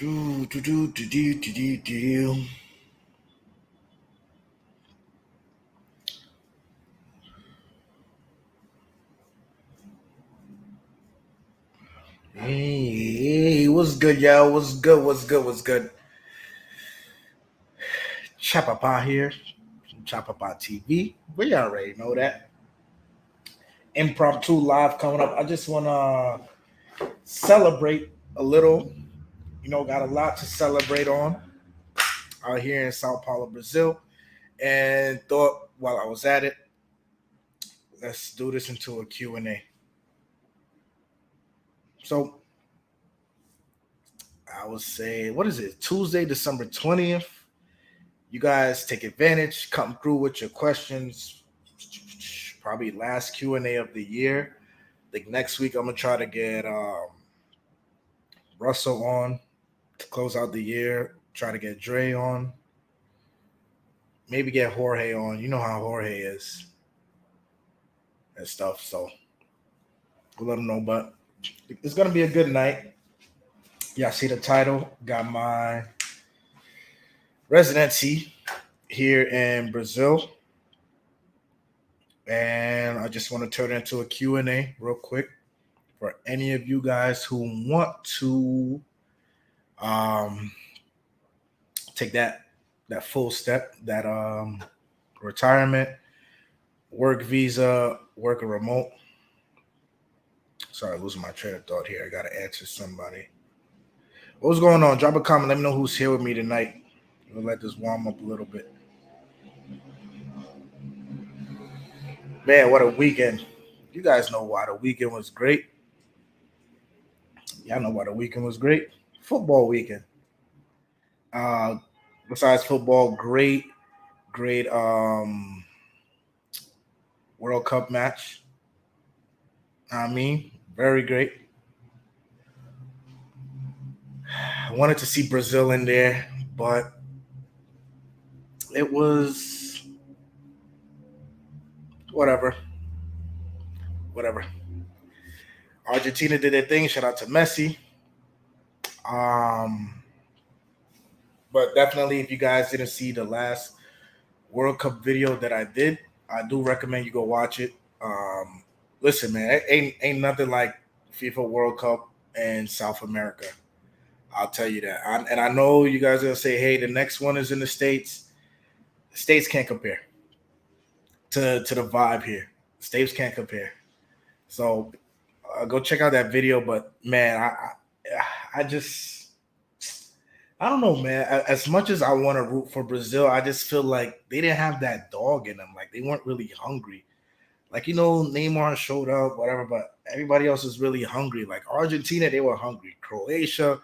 Do, do, do, do, do, do, do, do. Hey, what's good, y'all? What's good? What's good? What's good? Chapapa here, from Chapapa TV. We already know that. Impromptu live coming up. I just want to celebrate a little. Got a lot to celebrate on out here in Sao Paulo, Brazil. And thought while I was at it, let's do this into a Q&A. So I would say, what is it? Tuesday, December 20th. You guys take advantage, come through with your questions. Probably last Q&A of the year. I think next week I'm gonna try to get Russell on to close out the year. Try to get Dre on. Maybe get Jorge on. You know how Jorge is and stuff. So we'll let him know. But it's gonna be a good night. Yeah, see the title. Got my residency here in Brazil. And I just want to turn it into a Q&A real quick for any of you guys who want to take that full step, that retirement, work visa, work a remote. Sorry, losing my train of thought here. I got to answer somebody. What's going on? Drop a comment. Let me know who's here with me tonight. We'll let this warm up a little bit. Man, what a weekend. You guys know why the weekend was great. Y'all know why the weekend was great. Football weekend. Besides football, great World Cup match. Very great. I wanted to see Brazil in there, but it was whatever. Argentina did their thing. Shout out to Messi. But definitely, if you guys didn't see the last World Cup video that I did, I do recommend you go watch it. Listen, man, ain't nothing like FIFA World Cup in South America. I'll tell you that. And I know you guys are gonna say, "Hey, the next one is in the States." The States can't compare to the vibe here. The States can't compare. So go check out that video. But man, I just I don't know, man. As much as I want to root for Brazil, I just feel like they didn't have that dog in them. Like they weren't really hungry. Like Neymar showed up, whatever, but everybody else is really hungry. Like Argentina, they were hungry. Croatia,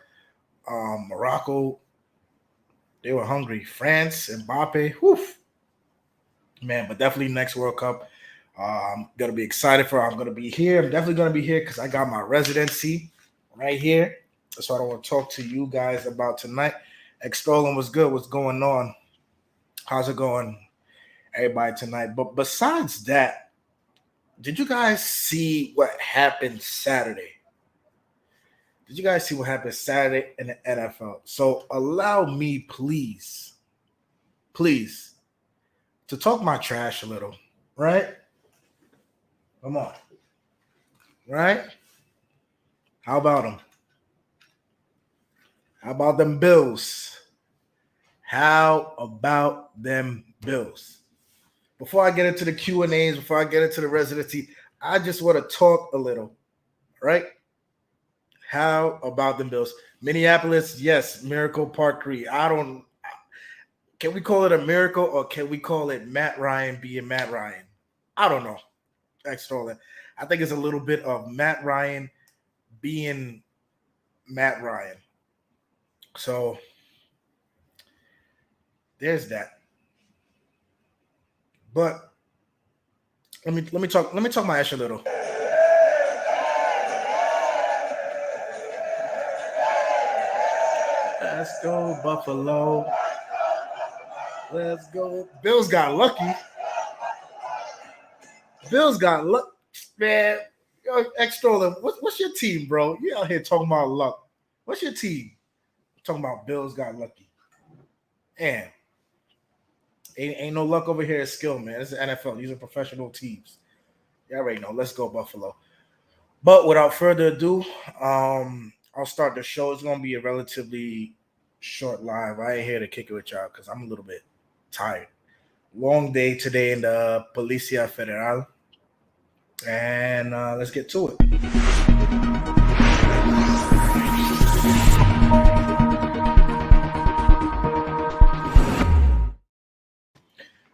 Morocco, they were hungry. France, Mbappe, whew, man. But definitely next World Cup, I'm gonna be excited for. I'm gonna be here. I'm definitely gonna be here because I got my residency right here. That's what I want to talk to you guys about tonight. Extolling was good. What's going on? How's it going, everybody tonight? But besides that, did you guys see what happened Saturday? Did you guys see what happened Saturday in the NFL? So allow me, please, to talk my trash a little, right? Come on, right? How about them? How about them Bills? How about them Bills? Before I get into the Q&As, before I get into the residency, I just want to talk a little, right? How about them Bills? Minneapolis, yes, Miracle Park 3. Can we call it a miracle or can we call it Matt Ryan being Matt Ryan? I don't know. I think it's a little bit of Matt Ryan being Matt Ryan. So there's that. But let me talk my ass a little. Let's go, Buffalo. Let's go. Bills got lucky. Man. Yo, Extola, what's your team, bro? You out here talking about luck. What's your team? Talking about Bills got lucky. And ain't no luck over here. It's skill, man. It's the NFL. These are professional teams. You already know. Let's go Buffalo. But without further ado, I'll start the show. It's gonna be a relatively short live. I ain't here to kick it with y'all because I'm a little bit tired. Long day today in the Policía Federal. And let's get to it.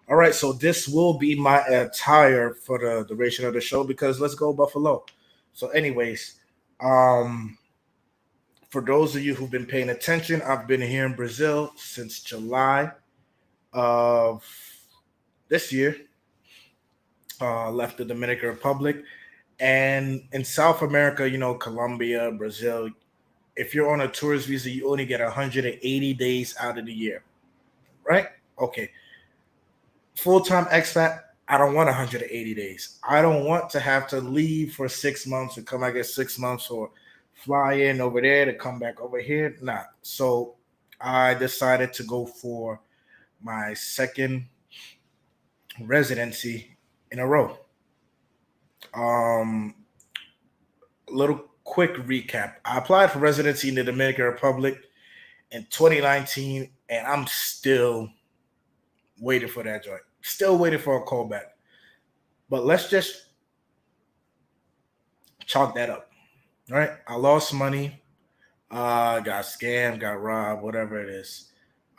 All right, so this will be my attire for the duration of the show because let's go Buffalo. So, anyways, um, for those of you who've been paying attention, I've been here in Brazil since July of this year. Left the Dominican Republic, and in South America, you know, Colombia, Brazil. If you're on a tourist visa, you only get 180 days out of the year, right? Okay. Full-time expat, I don't want 180 days. I don't want to have to leave for 6 months and come back at 6 months or fly in over there to come back over here. Nah. So I decided to go for my second residency in a row. Um, little quick recap. I applied for residency in the Dominican Republic in 2019, and I'm still waiting for that joint. Still waiting for a callback. But let's just chalk that up. All right. I lost money. Got scammed, got robbed, whatever it is.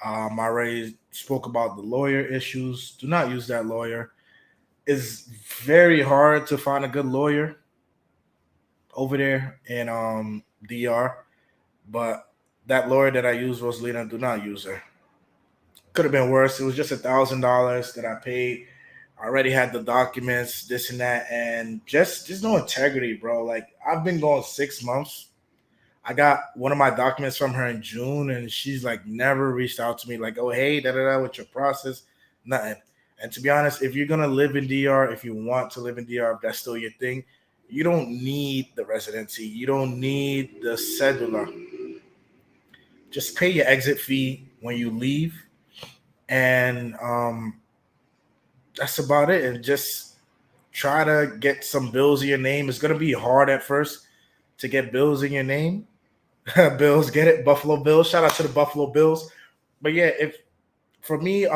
I already spoke about the lawyer issues. Do not use that lawyer. It's very hard to find a good lawyer over there in DR. But that lawyer that I used, Rosalina, do not use her. Could have been worse. It was just $1,000 that I paid. I already had the documents, this and that, and just no integrity, bro. Like I've been going 6 months. I got one of my documents from her in June, and she's like never reached out to me, like, oh hey, da da da, what's your process? Nothing. And to be honest, if you're gonna live in DR, if you want to live in DR, if that's still your thing, you don't need the residency. You don't need the cedula. Just pay your exit fee when you leave, and that's about it. And just try to get some bills in your name. It's gonna be hard at first to get bills in your name. Bills, get it? Buffalo Bills. Shout out to the Buffalo Bills. But yeah, if for me,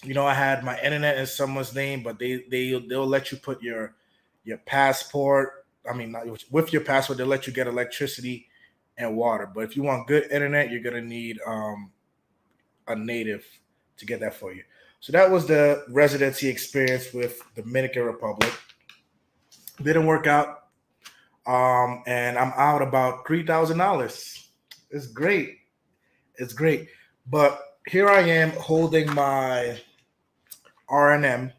you know, I had my internet in someone's name, but they'll let you put your passport. I mean, not, with your passport, they'll let you get electricity and water. But if you want good internet, you're gonna need a native to get that for you. So that was the residency experience with Dominican Republic. Didn't work out. And I'm out about $3,000. It's great. It's great. But here I am holding my RNM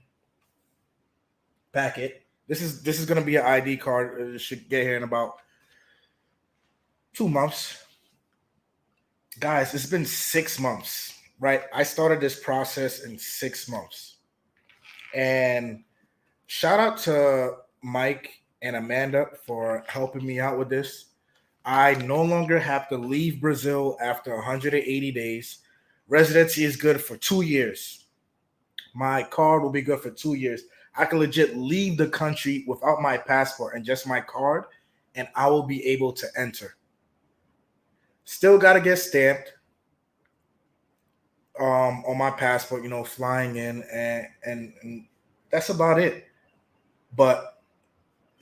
packet. This is gonna be an ID card. It should get here in about 2 months. Guys, it's been 6 months, right? I started this process in 6 months. And shout out to Mike and Amanda for helping me out with this. I no longer have to leave Brazil after 180 days. Residency is good for 2 years. My card will be good for 2 years. I can legit leave the country without my passport and just my card, and I will be able to enter. Still got to get stamped on my passport, you know, flying in, and that's about it. But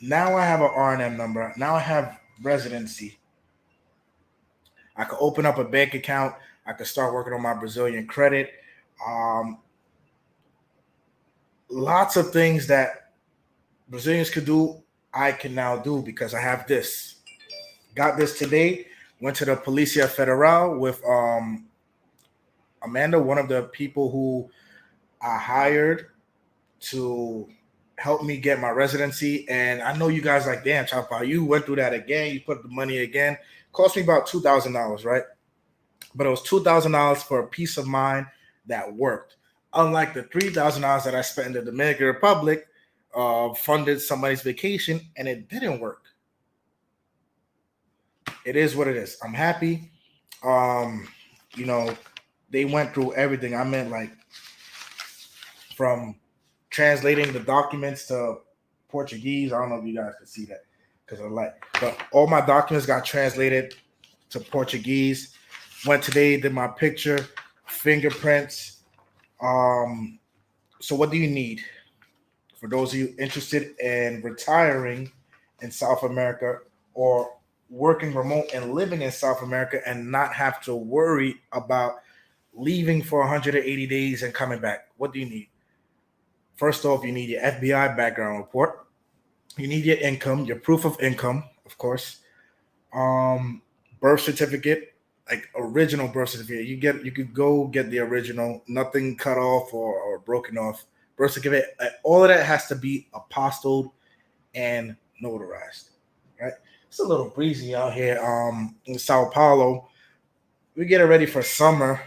now I have an RNM number. Now I have residency. I could open up a bank account. I could start working on my Brazilian credit. Um, Lots of things that Brazilians could do, I can now do because I have this. Got this today. Went to the Policia Federal with Amanda, one of the people who I hired to help me get my residency. And I know you guys like, damn, Chapapa, you went through that again. You put the money again. Cost me about $2,000, right? But it was $2,000 for a peace of mind that worked. Unlike the $3,000 that I spent in the Dominican Republic, funded somebody's vacation, and it didn't work. It is what it is. I'm happy. Um, you know, they went through everything. I meant like from translating the documents to Portuguese. I don't know if you guys can see that because of the light, but all my documents got translated to Portuguese. Went today, did my picture, fingerprints. Um, so what do you need? For those of you interested in retiring in South America or working remote and living in South America and not have to worry about leaving for 180 days and coming back, what do you need? First off, you need your FBI background report. You need your income, your proof of income, of course. Um, Birth certificate, like original birth certificate. You could go get the original, nothing cut off or broken off. Birth certificate, all of that has to be apostilled and notarized. Right? It's a little breezy out here. In Sao Paulo, we get it ready for summer,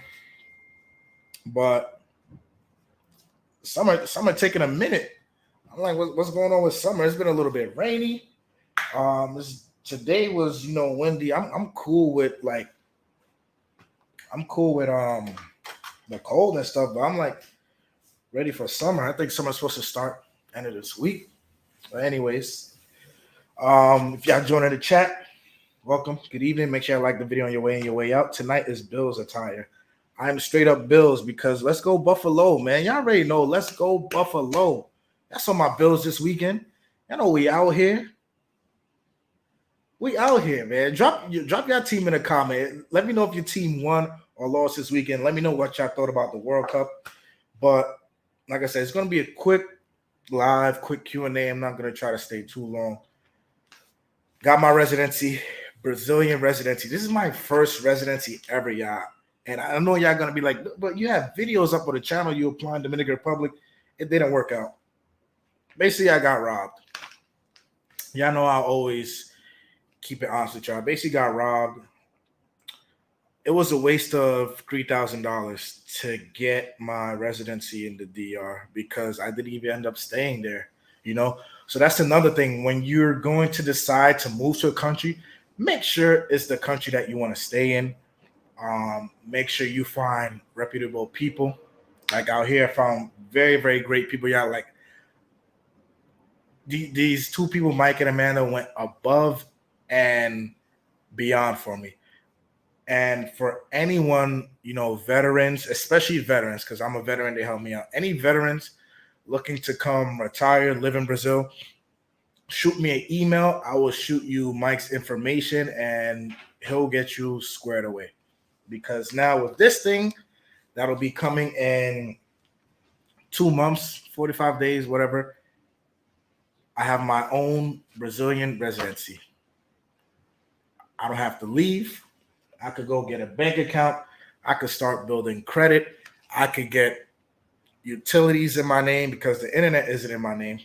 but summer taking a minute. I'm like, what's going on with summer? It's been a little bit rainy. Today was windy. I'm cool with the cold and stuff, but I'm like ready for summer. I think summer's supposed to start end of this week. But anyways, if y'all joining the chat, welcome. Good evening. Make sure you like the video on your way in, your way out. Tonight is Bills attire. I'm straight up Bills because let's go Buffalo, man. Y'all already know. Let's go Buffalo. That's on my Bills this weekend. Y'all know we out here. We out here, man. Drop your team in a comment. Let me know if your team won or lost this weekend. Let me know what y'all thought about the World Cup. But like I said, it's going to be a quick Q&A. I'm not going to try to stay too long. Got my residency, Brazilian residency. This is my first residency ever, y'all. And I know y'all going to be like, but you have videos up on the channel. You applying Dominican Republic. It didn't work out. Basically, I got robbed. Y'all know I always keep it honest with y'all. Basically got robbed. It was a waste of $3,000 to get my residency in the DR because I didn't even end up staying there, So that's another thing. When you're going to decide to move to a country, make sure it's the country that you want to stay in. Make sure you find reputable people. Like out here, I found very, very great people. Yeah, like these two people, Mike and Amanda, went above and beyond for me. And for anyone, veterans, especially veterans, because I'm a veteran, they help me out. Any veterans looking to come retire, live in Brazil, shoot me an email. I will shoot you Mike's information and he'll get you squared away. Because now with this thing, that'll be coming in 2 months, 45 days, whatever. I have my own Brazilian residency. I don't have to leave. I could go get a bank account. I could start building credit. I could get utilities in my name because the internet isn't in my name.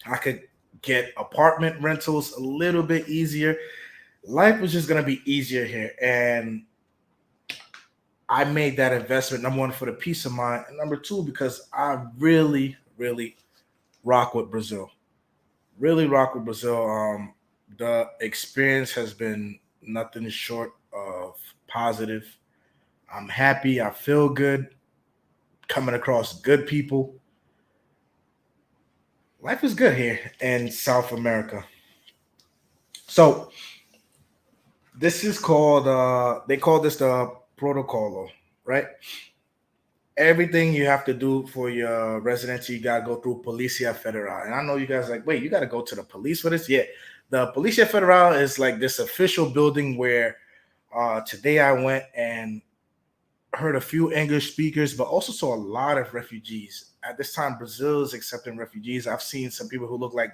I could get apartment rentals a little bit easier. Life was just going to be easier here. And I made that investment, number one, for the peace of mind. And number two, because I really, really rock with Brazil. Really rock with Brazil. The experience has been nothing short of positive. I'm happy. I feel good. Coming across good people. Life is good here in South America. So this is called they call this the protocolo, right? Everything you have to do for your residency, you gotta go through Policia Federal. And I know you guys are like, wait, you gotta go to the police for this? Yeah. The Policia Federal is like this official building where today I went and heard a few English speakers, but also saw a lot of refugees. At this time, Brazil is accepting refugees. I've seen some people who look like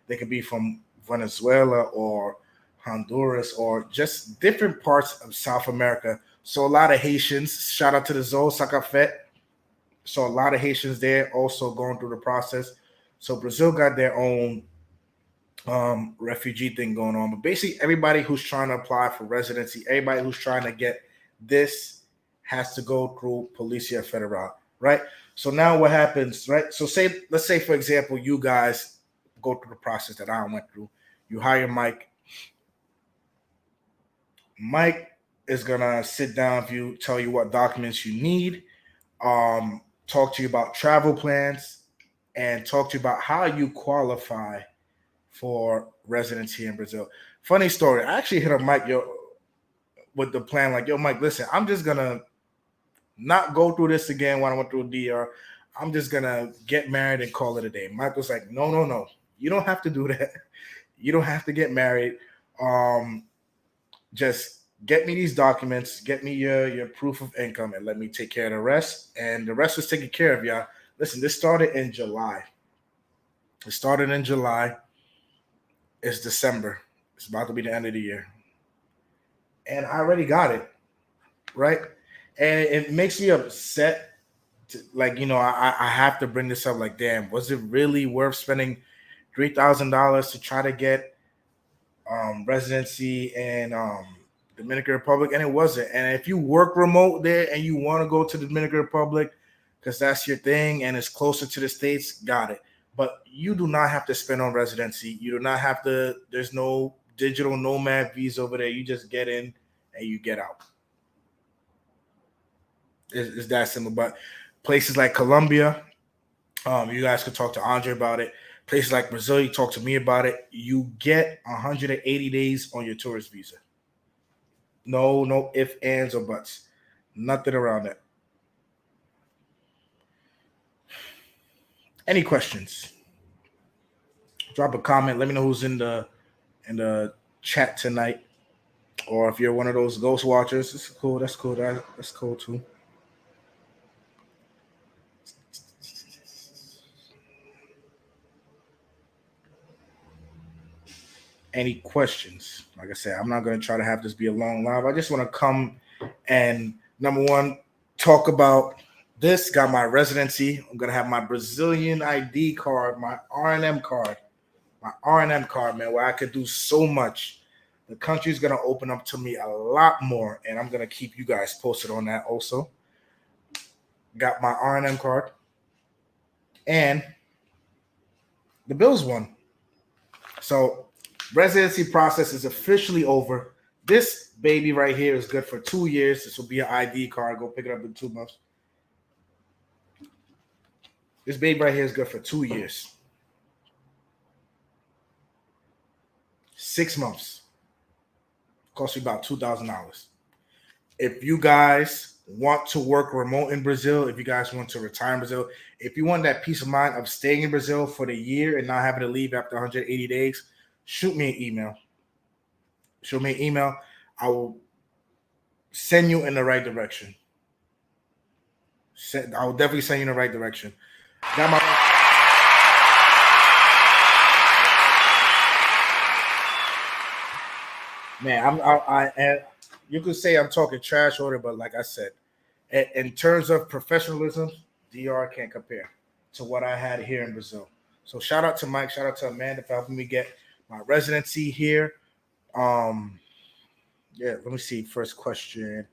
they could be from Venezuela or Honduras or just different parts of South America. So a lot of Haitians. Shout out to the Zoe Sakafet. So a lot of Haitians there also going through the process. So Brazil got their own refugee thing going on. But basically, everybody who's trying to apply for residency, everybody who's trying to get this has to go through Policia Federal, right? So now what happens, right? So let's say, for example, you guys go through the process that I went through. You hire Mike. Mike is gonna sit down with you, tell you what documents you need, talk to you about travel plans, and talk to you about how you qualify for residency in Brazil. Funny story. I actually hit a mic with the plan, like, yo, Mike, listen, I'm just gonna not go through this again when I went through DR. I'm just gonna get married and call it a day. Mike was like, no, no, no. You don't have to do that. You don't have to get married. Just get me these documents, get me your proof of income, and let me take care of the rest. And the rest was taken care of, y'all. Listen, this started in July. It started in July. It's December. It's about to be the end of the year. And I already got it, right? And it makes me upset. Like, I have to bring this up. Like, damn, was it really worth spending $3,000 to try to get residency in Dominican Republic? And it wasn't. And if you work remote there and you want to go to the Dominican Republic because that's your thing and it's closer to the States, got it. But you do not have to spend on residency. You do not have to, there's no digital nomad visa over there. You just get in and you get out. It's that simple. But places like Colombia, you guys could talk to Andre about it. Places like Brazil, you talk to me about it. You get 180 days on your tourist visa. No ifs, ands, or buts. Nothing around that. Any questions? Drop a comment. Let me know who's in the chat tonight. Or if you're one of those ghost watchers, it's cool. That's cool. That's cool too. Any questions? Like I said, I'm not going to try to have this be a long live. I just want to come and, number one, talk about this. Got my residency. I'm going to have my Brazilian ID card, my R&M card, man, where I could do so much. The country's going to open up to me a lot more, and I'm going to keep you guys posted on that also. Got my R&M card. And the Bills won. So residency process is officially over. This baby right here is good for 2 years. This will be an ID card. Go pick it up in 2 months. This baby right here is good for 2 years. 6 months. Cost you about $2,000. If you guys want to work remote in Brazil, if you guys want to retire in Brazil, if you want that peace of mind of staying in Brazil for the year and not having to leave after 180 days, shoot me an email. Shoot me an email. I will send you in the right direction. I will definitely send you in the right direction. Got my man. And you could say I'm talking trash order, but like I said, in terms of professionalism, DR can't compare to what I had here in Brazil. So shout out to Mike, shout out to Amanda for helping me get my residency here. Yeah, let me see. First question.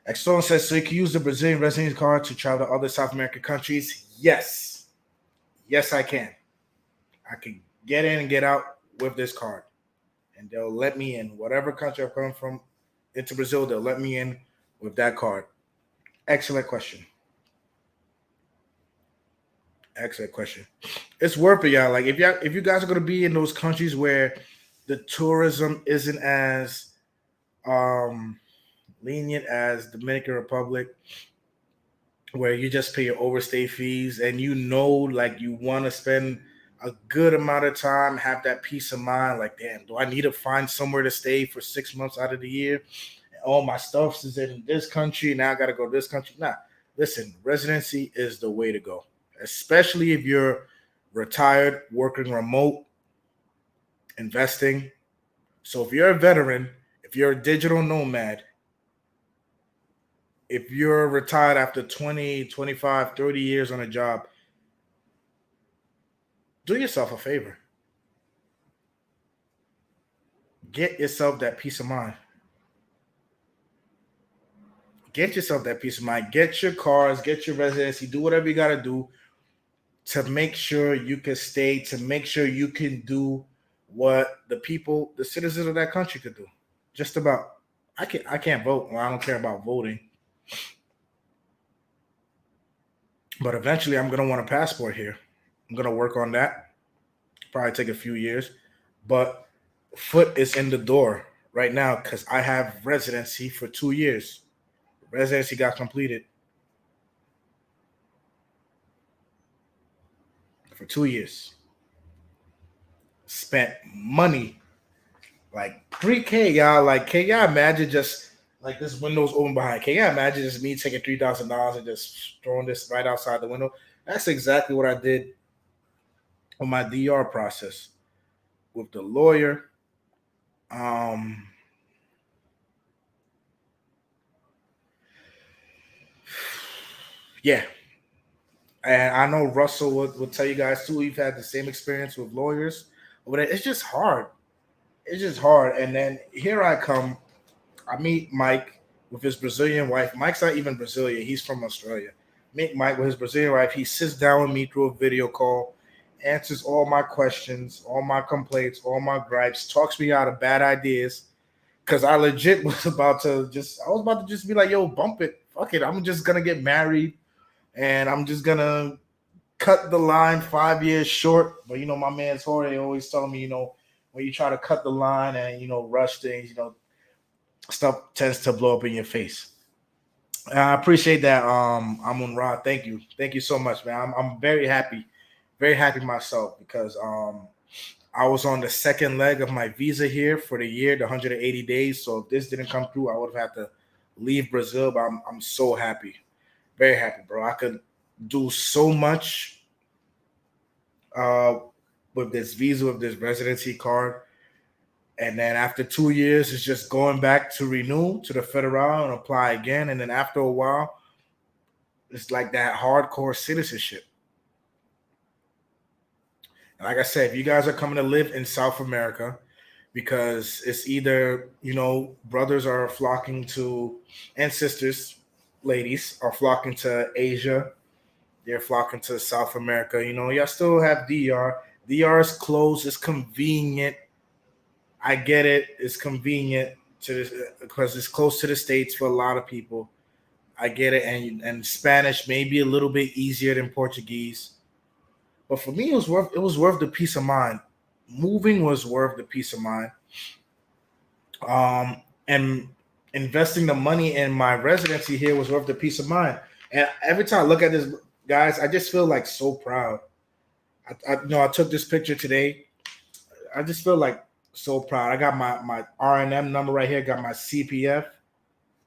Extol says, so you can use the Brazilian residency card to travel to other South American countries? Yes. Yes, I can. I can get in and get out with this card. And they'll let me in. Whatever country I'm coming from into Brazil, they'll let me in with that card. Excellent question. Excellent question. It's worth it, y'all. Like if you guys are gonna be in those countries where the tourism isn't as lenient as Dominican Republic, where you just pay your overstay fees and like you want to spend a good amount of time, have that peace of mind, like, damn, do I need to find somewhere to stay for 6 months out of the year? All my stuff is in this country, now I gotta go to this country. Nah, listen, residency is the way to go, especially if you're retired, working remote, investing. So if you're a veteran, if you're a digital nomad, if you're retired after 20, 25, 30 years on a job, do yourself a favor. Get yourself that peace of mind. Get yourself that peace of mind. Get your cars, get your residency, do whatever you got to do to make sure you can stay, to make sure you can do what the people, the citizens of that country could do. Just about. I can't vote. Well, I don't care about voting. But eventually, I'm gonna want a passport here. I'm gonna work on that. Probably take a few years, but foot is in the door right now because I have residency for 2 years. Residency got completed for 2 years. Spent money like 3K, y'all. Like, can y'all imagine just like this window's open behind? Can y'all imagine just me taking $3,000 and just throwing this right outside the window? That's exactly what I did on my DR process with the lawyer. Um, yeah, and I know Russell would tell you guys too. We've had the same experience with lawyers. But it's just hard. It's just hard. And then here I come. I meet Mike with his Brazilian wife. Mike's not even Brazilian. He's from Australia. Meet Mike with his Brazilian wife. He sits down with me through a video call, answers all my questions, all my complaints, all my gripes, talks me out of bad ideas. Cause I legit I was about to just be like, yo, bump it. Fuck it. I'm just gonna get married and I'm just gonna cut the line 5 years short. But my man's Jorge always told me, when you try to cut the line and rush things, stuff tends to blow up in your face. I appreciate that. I'm on Rod. Thank you so much, man. I'm very happy myself because I was on the second leg of my visa here for the year, the 180 days. So if this didn't come through, I would have had to leave Brazil. But I'm so happy, very happy, bro. I could do so much uh, with this visa, with this residency card. And then after 2 years, it's just going back to renew to the federal and apply again. And then after a while, it's like that hardcore citizenship. And like I said, if you guys are coming to live in South America, because it's either, brothers are flocking to, and sisters, ladies, are flocking to Asia, they're flocking to South America. Y'all still have DR. DR is close, it's convenient. I get it. It's convenient because it's close to the states for a lot of people. I get it, and Spanish may be a little bit easier than Portuguese, but for me, it was worth the peace of mind. Moving was worth the peace of mind. And investing the money in my residency here was worth the peace of mind. And every time I look at this, guys, I just feel like so proud. I took this picture today. I just feel like so proud. I got my RNM number right here. Got my CPF.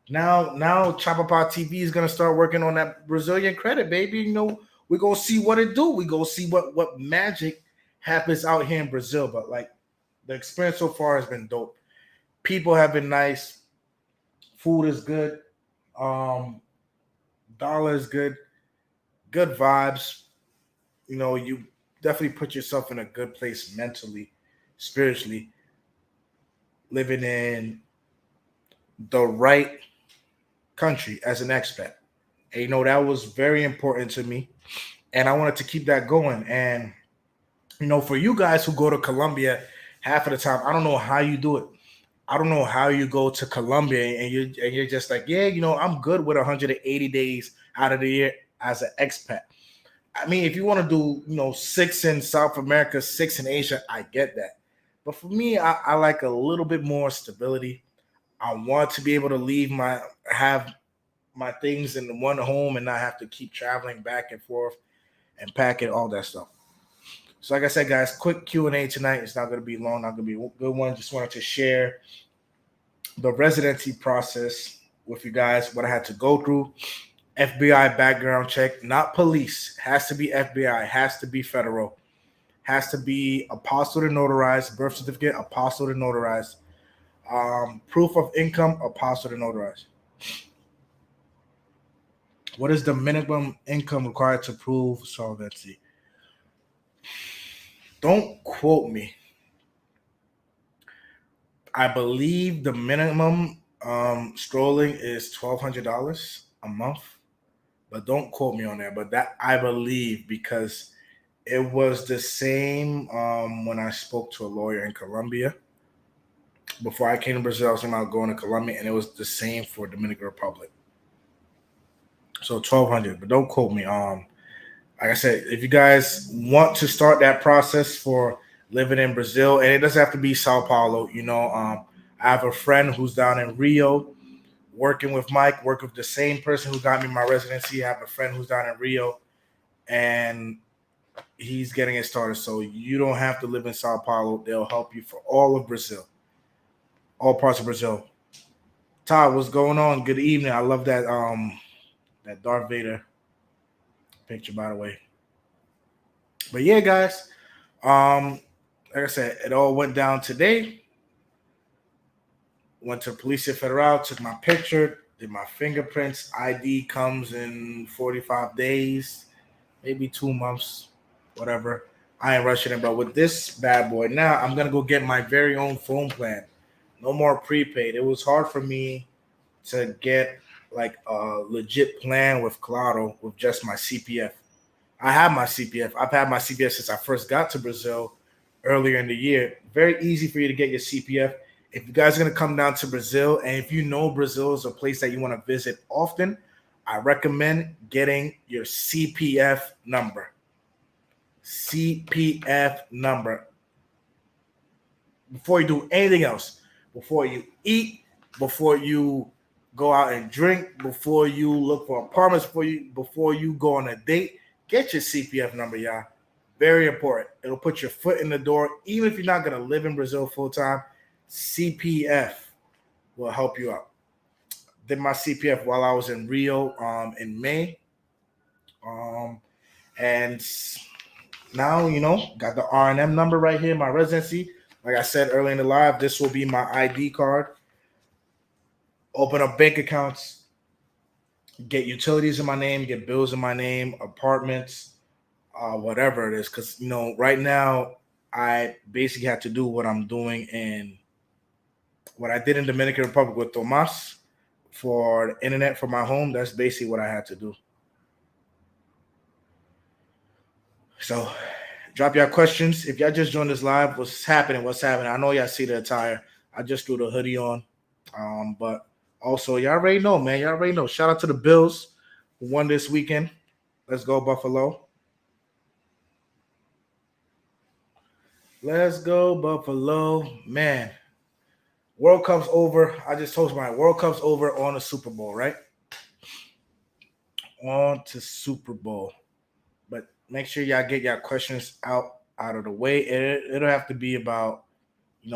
Now Chapapa TV is gonna start working on that Brazilian credit, baby. We're gonna see what it do. We gonna see what magic happens out here in Brazil. But like the experience so far has been dope. People have been nice. Food is good. Um, dollar is good. Good vibes. You definitely put yourself in a good place mentally, spiritually, living in the right country as an expat. And that was very important to me. And I wanted to keep that going. And for you guys who go to Colombia half of the time, I don't know how you do it. I don't know how you go to Colombia and you're just like, yeah, I'm good with 180 days out of the year as an expat. I mean, if you want to do, 6 in South America, 6 in Asia, I get that. But for me, I like a little bit more stability. I want to be able to have my things in one home and not have to keep traveling back and forth and packing all that stuff. So, like I said, guys, quick Q&A tonight. It's not going to be long. Not going to be a good one. Just wanted to share the residency process with you guys, what I had to go through. FBI background check, not police. Has to be FBI. Has to be federal. Has to be apostille to notarize. Birth certificate, apostille to notarize. Proof of income, apostille to notarize. What is the minimum income required to prove solvency? Don't quote me. I believe the minimum strolling is $1,200 a month, but don't quote me on that. But that I believe because it was the same when I spoke to a lawyer in Colombia. Before I came to Brazil, I was thinking about going to Colombia, and it was the same for Dominican Republic. So 1,200, but don't quote me. Like I said, if you guys want to start that process for living in Brazil, and it doesn't have to be Sao Paulo, I have a friend who's down in Rio working with Mike, work with the same person who got me my residency. I have a friend who's down in Rio, and he's getting it started. So you don't have to live in Sao Paulo. They'll help you for all of Brazil, all parts of Brazil. Todd, what's going on? Good evening. I love that Darth Vader picture, by the way. But yeah, guys, um, like I said, it all went down today. Went to Policia Federal, took my picture, did my fingerprints. ID comes in 45 days, maybe 2 months, whatever. I ain't rushing it, but with this bad boy now, I'm gonna go get my very own phone plan. No more prepaid. It was hard for me to get like a legit plan with Claro with just my CPF. I have my CPF. I've had my CPF since I first got to Brazil earlier in the year. Very easy for you to get your CPF. If you guys are going to come down to Brazil, and if you know Brazil is a place that you want to visit often, I recommend getting your CPF number. CPF number. Before you do anything else, before you eat, before you go out and drink, before you look for apartments, before you go on a date, get your CPF number, y'all. Very important. It'll put your foot in the door, even if you're not gonna live in Brazil full time. CPF will help you out. Did my CPF while I was in Rio in May, and now got the R&M number right here, my residency. Like I said earlier in the live, this will be my ID card. Open up bank accounts, get utilities in my name, get bills in my name, apartments, whatever it is. Because right now I basically have to do what I'm doing in what I did in Dominican Republic with Tomas for the internet for my home. That's basically what I had to do. So drop your questions. If y'all just joined this live, what's happening? What's happening? I know y'all see the attire. I just threw the hoodie on. But also, y'all already know, man. Y'all already know. Shout out to the Bills who won this weekend. Let's go, Buffalo. Let's go, Buffalo. Man, World Cup's over. I just told my World Cup's over on the Super Bowl, right? On to Super Bowl. But make sure y'all get your questions out of the way. It'll have to be about,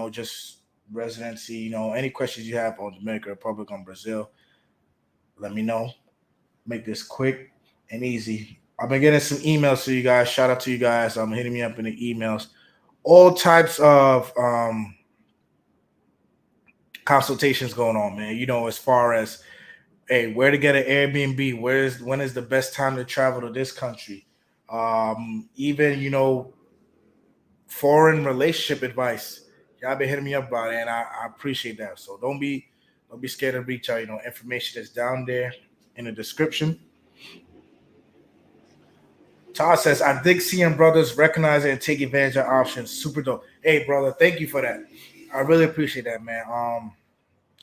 just residency, any questions you have on Dominican Republic, on Brazil, let me know. Make this quick and easy. I've been getting some emails to you guys. Shout out to you guys. Hitting me up in the emails. All types of consultations going on, man. As far as, hey, where to get an Airbnb, when is the best time to travel to this country, even foreign relationship advice. Y'all been hitting me up about it, and I appreciate that. So don't be scared to reach out. Information is down there in the description. Todd says, I dig seeing brothers recognize it and take advantage of options. Super dope. Hey, brother, thank you for that. I really appreciate that, man.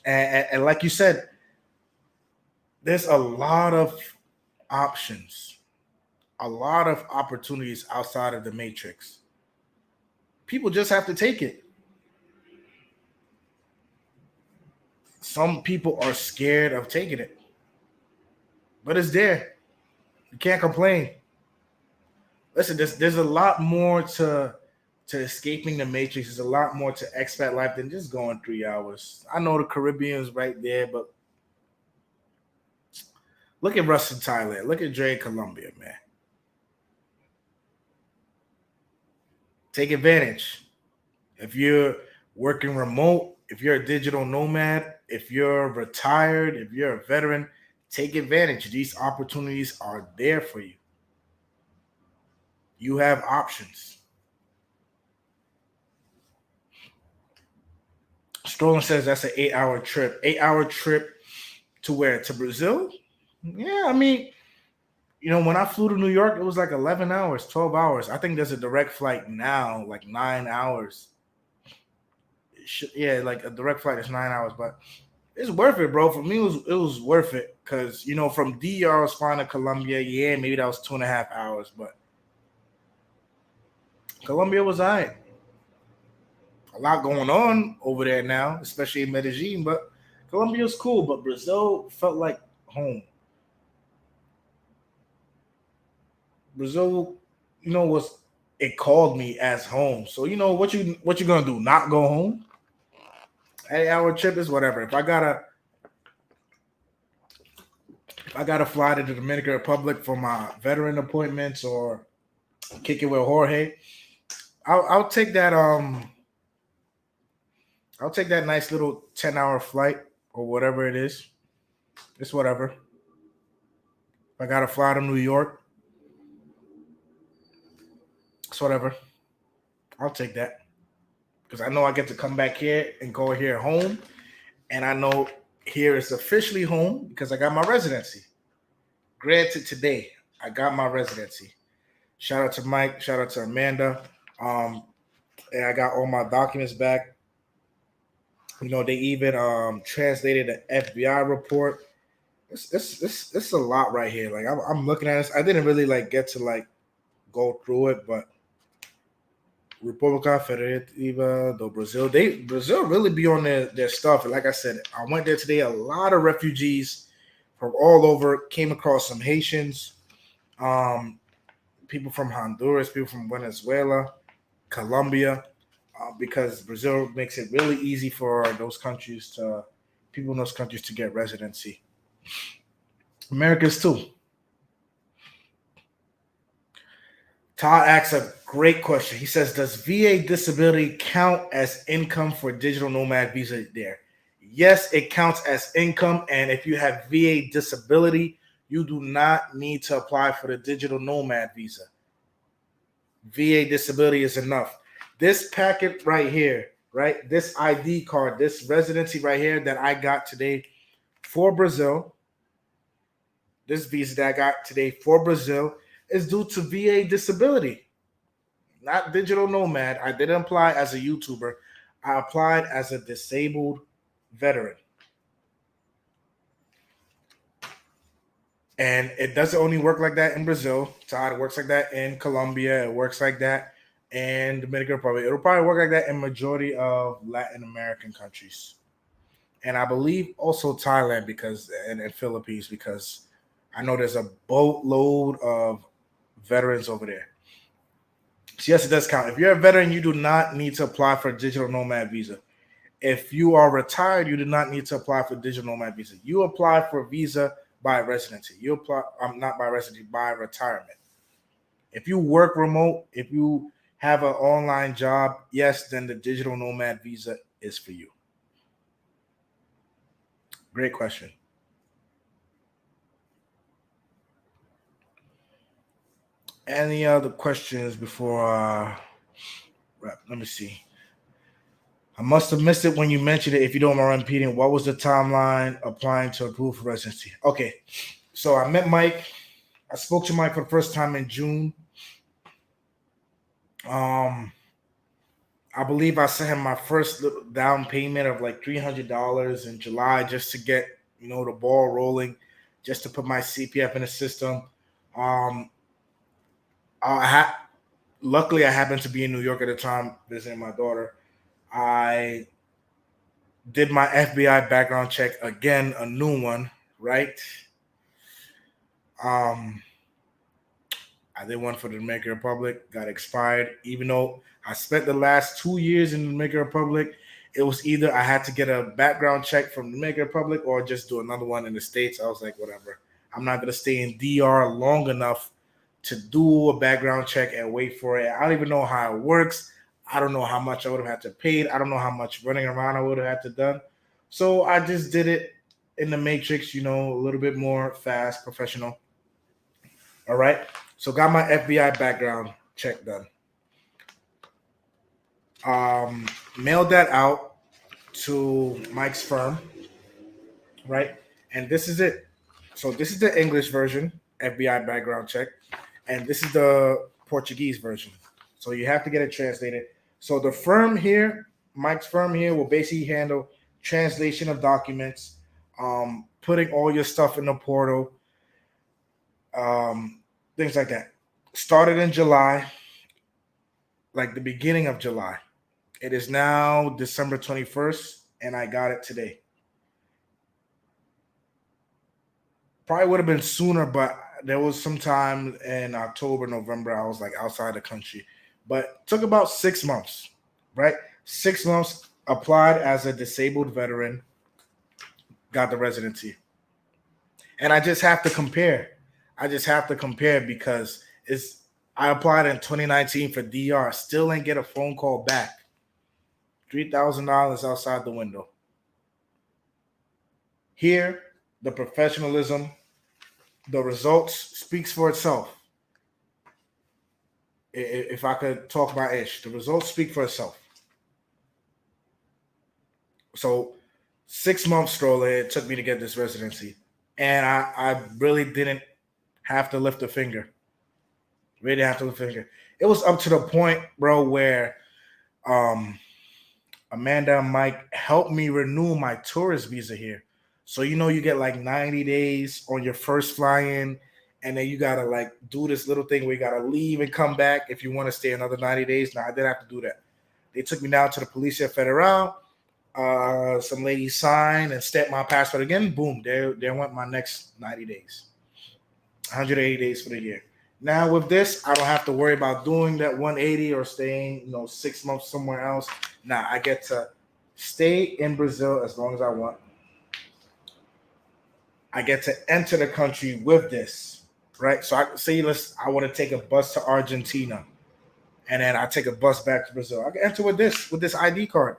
And like you said, there's a lot of options, a lot of opportunities outside of the matrix. People just have to take it. Some people are scared of taking it, but it's there. You can't complain. Listen, there's a lot more to escaping the matrix. There's a lot more to expat life than just going 3 hours. I know the Caribbean's right there, but look at Russ in Thailand. Look at Dre in Colombia, man. Take advantage. If you're working remote, if you're a digital nomad, if you're retired, if you're a veteran, take advantage. These opportunities are there for you. You have options. Strolling says that's an 8-hour trip. 8-hour trip to where? To Brazil? Yeah, I mean, when I flew to New York, it was like 11 hours, 12 hours. I think there's a direct flight now, like 9 hours. Yeah, like a direct flight is 9 hours, but it's worth it, bro. For me, it was worth it because from DR I was flying to Colombia. Yeah, maybe that was 2.5 hours, but Colombia was alright. A lot going on over there now, especially in Medellin, but Colombia's cool. But Brazil felt like home. Brazil, was it called me as home. So what you gonna do? Not go home? 8 hour trip is whatever. If I gotta fly to the Dominican Republic for my veteran appointments or kick it with Jorge, I'll take that. I'll take that nice little 10 hour flight or whatever it is. It's whatever. If I gotta fly to New York, it's whatever. I'll take that because I know I get to come back here and go here home, and I know here is officially home because I got my residency. Granted, today I got my residency. Shout out to Mike. Shout out to Amanda. Um, and I got all my documents back. They even translated the FBI report. It's a lot right here. Like I'm looking at this. I didn't really get to go through it, but República Federativa do Brazil. Brazil really be on their stuff. And like I said, I went there today. A lot of refugees from all over came across some Haitians, people from Honduras, people from Venezuela, Colombia, because Brazil makes it really easy for people in those countries to get residency. Americans too. Todd asks a great question. He says, "Does VA disability count as income for digital nomad visa there?" Yes, it counts as income, and if you have VA disability, you do not need to apply for the digital nomad visa. VA disability is enough. This packet right here, right? This ID card, this residency right here that I got today for Brazil, this visa that I got today for Brazil is due to VA disability, not digital nomad. I didn't apply as a YouTuber. I applied as a disabled veteran. And it doesn't only work like that in Brazil, Todd. It works like that in Colombia. It works like that in Dominican Republic. It'll probably work like that in majority of Latin American countries. And I believe also Thailand and Philippines because I know there's a boatload of veterans over there. So yes, it does count. If you're a veteran, you do not need to apply for a digital nomad visa. If you are retired, you do not need to apply for digital nomad visa. You apply for visa by residency. You apply, not by residency, by retirement. If you work remote, if you have an online job, yes, then the digital nomad visa is for you. Great question. Any other questions before wrap? Let me see. I must have missed it when you mentioned it. If you don't mind repeating, what was the timeline applying to approve for residency? Okay, so I met Mike. I spoke to Mike for the first time in June. I believe I sent him my first little down payment of like $300 in July just to get the ball rolling, just to put my CPF in the system. Um, Luckily I happened to be in New York at the time visiting my daughter. I did my FBI background check again, a new one, right? Um, I did one for the Dominican Republic, got expired. Even though I spent the last 2 years in the Dominican Republic, it was either I had to get a background check from the Dominican Republic or just do another one in the States. I was like, whatever. I'm not gonna stay in DR long enough to do a background check and wait for it. I don't even know how it works. I don't know how much I would have had to pay. I don't know how much running around I would have had to done. So I just did it in the matrix, a little bit more fast, professional. All right. So got my FBI background check done. Mailed that out to Mike's firm, right? And this is it. So this is the English version, FBI background check, and this is the Portuguese version. So you have to get it translated. So the firm here Mike's firm here will basically handle translation of documents, putting all your stuff in the portal, um, things like that. Started in July, like the beginning of July. It is now December 21st, and I got it today. Probably would have been sooner, but there was some time in October, November, I was like outside the country. But took about 6 months, right? 6 months, applied as a disabled veteran, got the residency. And I just have to compare. I just have to compare because I applied in 2019 for DR, still ain't get a phone call back. $3,000 outside the window. Here, the professionalism, the results speaks for itself. If I could talk about Ish, the results speak for itself. So 6 months stroller it took me to get this residency. And I really didn't have to lift a finger. Really didn't have to lift a finger. It was up to the point, bro, where um Amanda and Mike helped me renew my tourist visa here. So you get like 90 days on your first fly in, and then you gotta like do this little thing where you gotta leave and come back if you want to stay another 90 days. Now I didn't have to do that. They took me down to the Policia Federal. Some lady signed and stamped my passport again. Boom, there went my next 90 days. 180 days for the year. Now with this, I don't have to worry about doing that 180 or staying, 6 months somewhere else. Now I get to stay in Brazil as long as I want. I get to enter the country with this, right? So I say I want to take a bus to Argentina, and then I take a bus back to Brazil. I can enter with this ID card.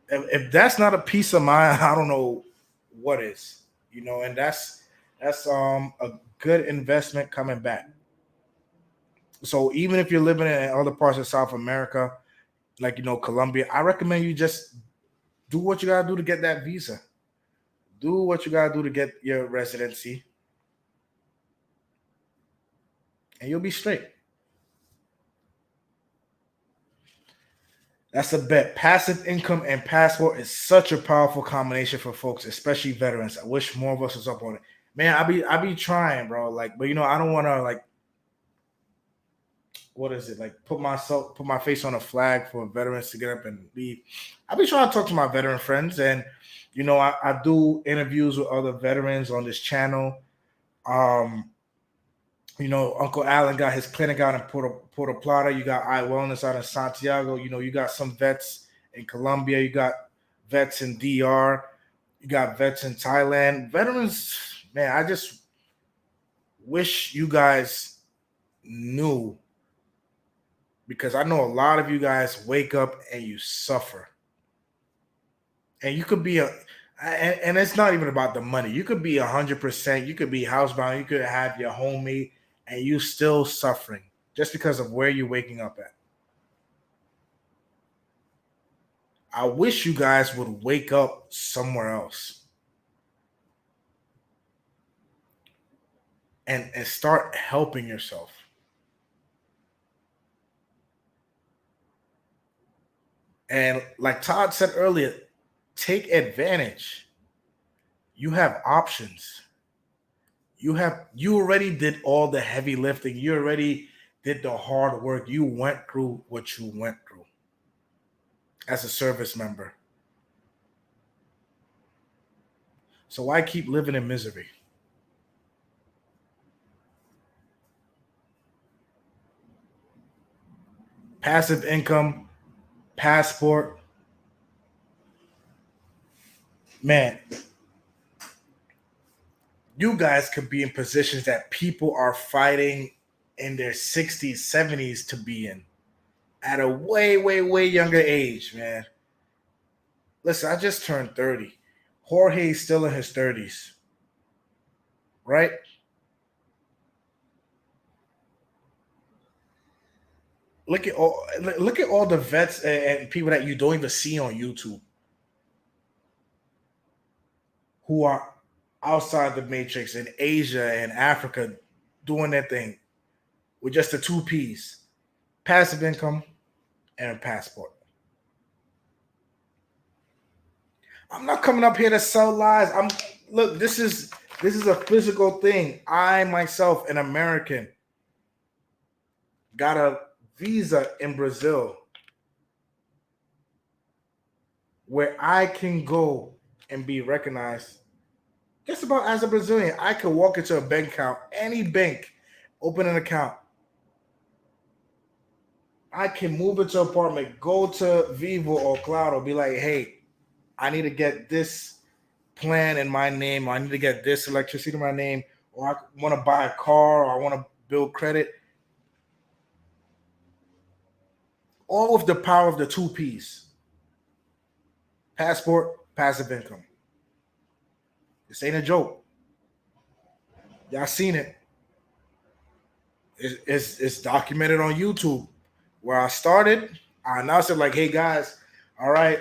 If that's not a peace of mind, I don't know what is. And that's a good investment coming back. So even if you're living in other parts of South America, like Colombia, I recommend you just do what you gotta do to get that visa. Do what you gotta do to get your residency, and you'll be straight. That's a bet. Passive income and passport is such a powerful combination for folks, especially veterans. I wish more of us was up on it. Man, I be trying, bro. Like, but I don't want to like what is it like put my face on a flag for veterans to get up and leave. I be trying to talk to my veteran friends, and I do interviews with other veterans on this channel. Um, Uncle Allen got his clinic out in Puerto Plata. You got Eye Wellness out in Santiago. You got some vets in Colombia. You got vets in DR. You got vets in Thailand. Veterans, man, I just wish you guys knew, because I know a lot of you guys wake up and you suffer. And you could be and it's not even about the money. You could be 100%. You could be housebound. You could have your homie, and you still suffering just because of where you're waking up at. I wish you guys would wake up somewhere else and start helping yourself. And like Todd said earlier, take advantage. You have options. You already did all the heavy lifting. You already did the hard work. You went through what you went through as a service member. So why keep living in misery? Passive income, passport, man, you guys could be in positions that people are fighting in their 60s, 70s to be in at a way, way, way younger age, man. Listen, I just turned 30. Jorge's still in his 30s, right? Look at all the vets and people that you don't even see on YouTube who are outside the matrix in Asia and Africa doing their thing with just the two P's. Passive income, and a passport. I'm not coming up here to sell lies. Look, this is a physical thing. I myself, an American, got a visa in Brazil where I can go and be recognized just about as a Brazilian. I could walk into a bank account, any bank, open an account. I can move into an apartment, go to Vivo or Claro, be like, hey, I need to get this plan in my name, or I need to get this electricity in my name, or I want to buy a car, or I want to build credit. All with the power of the two P's: passport, passive income. This ain't a joke. Y'all seen it. It's documented on YouTube. Where I started, I announced it like, hey guys, all right,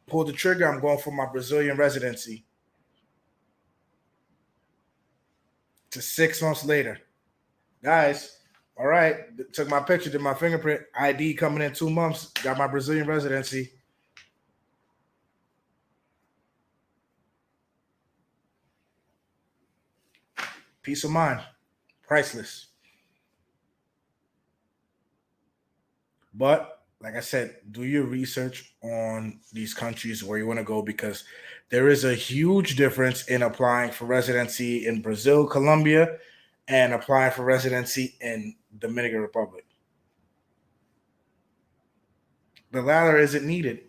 pull the trigger. I'm going for my Brazilian residency. To 6 months later, guys, all right, took my picture, did my fingerprint, ID coming in 2 months, got my Brazilian residency. Peace of mind, priceless. But like I said, do your research on these countries where you want to go, because there is a huge difference in applying for residency in Brazil, Colombia, and applying for residency in Dominican Republic. The latter isn't needed.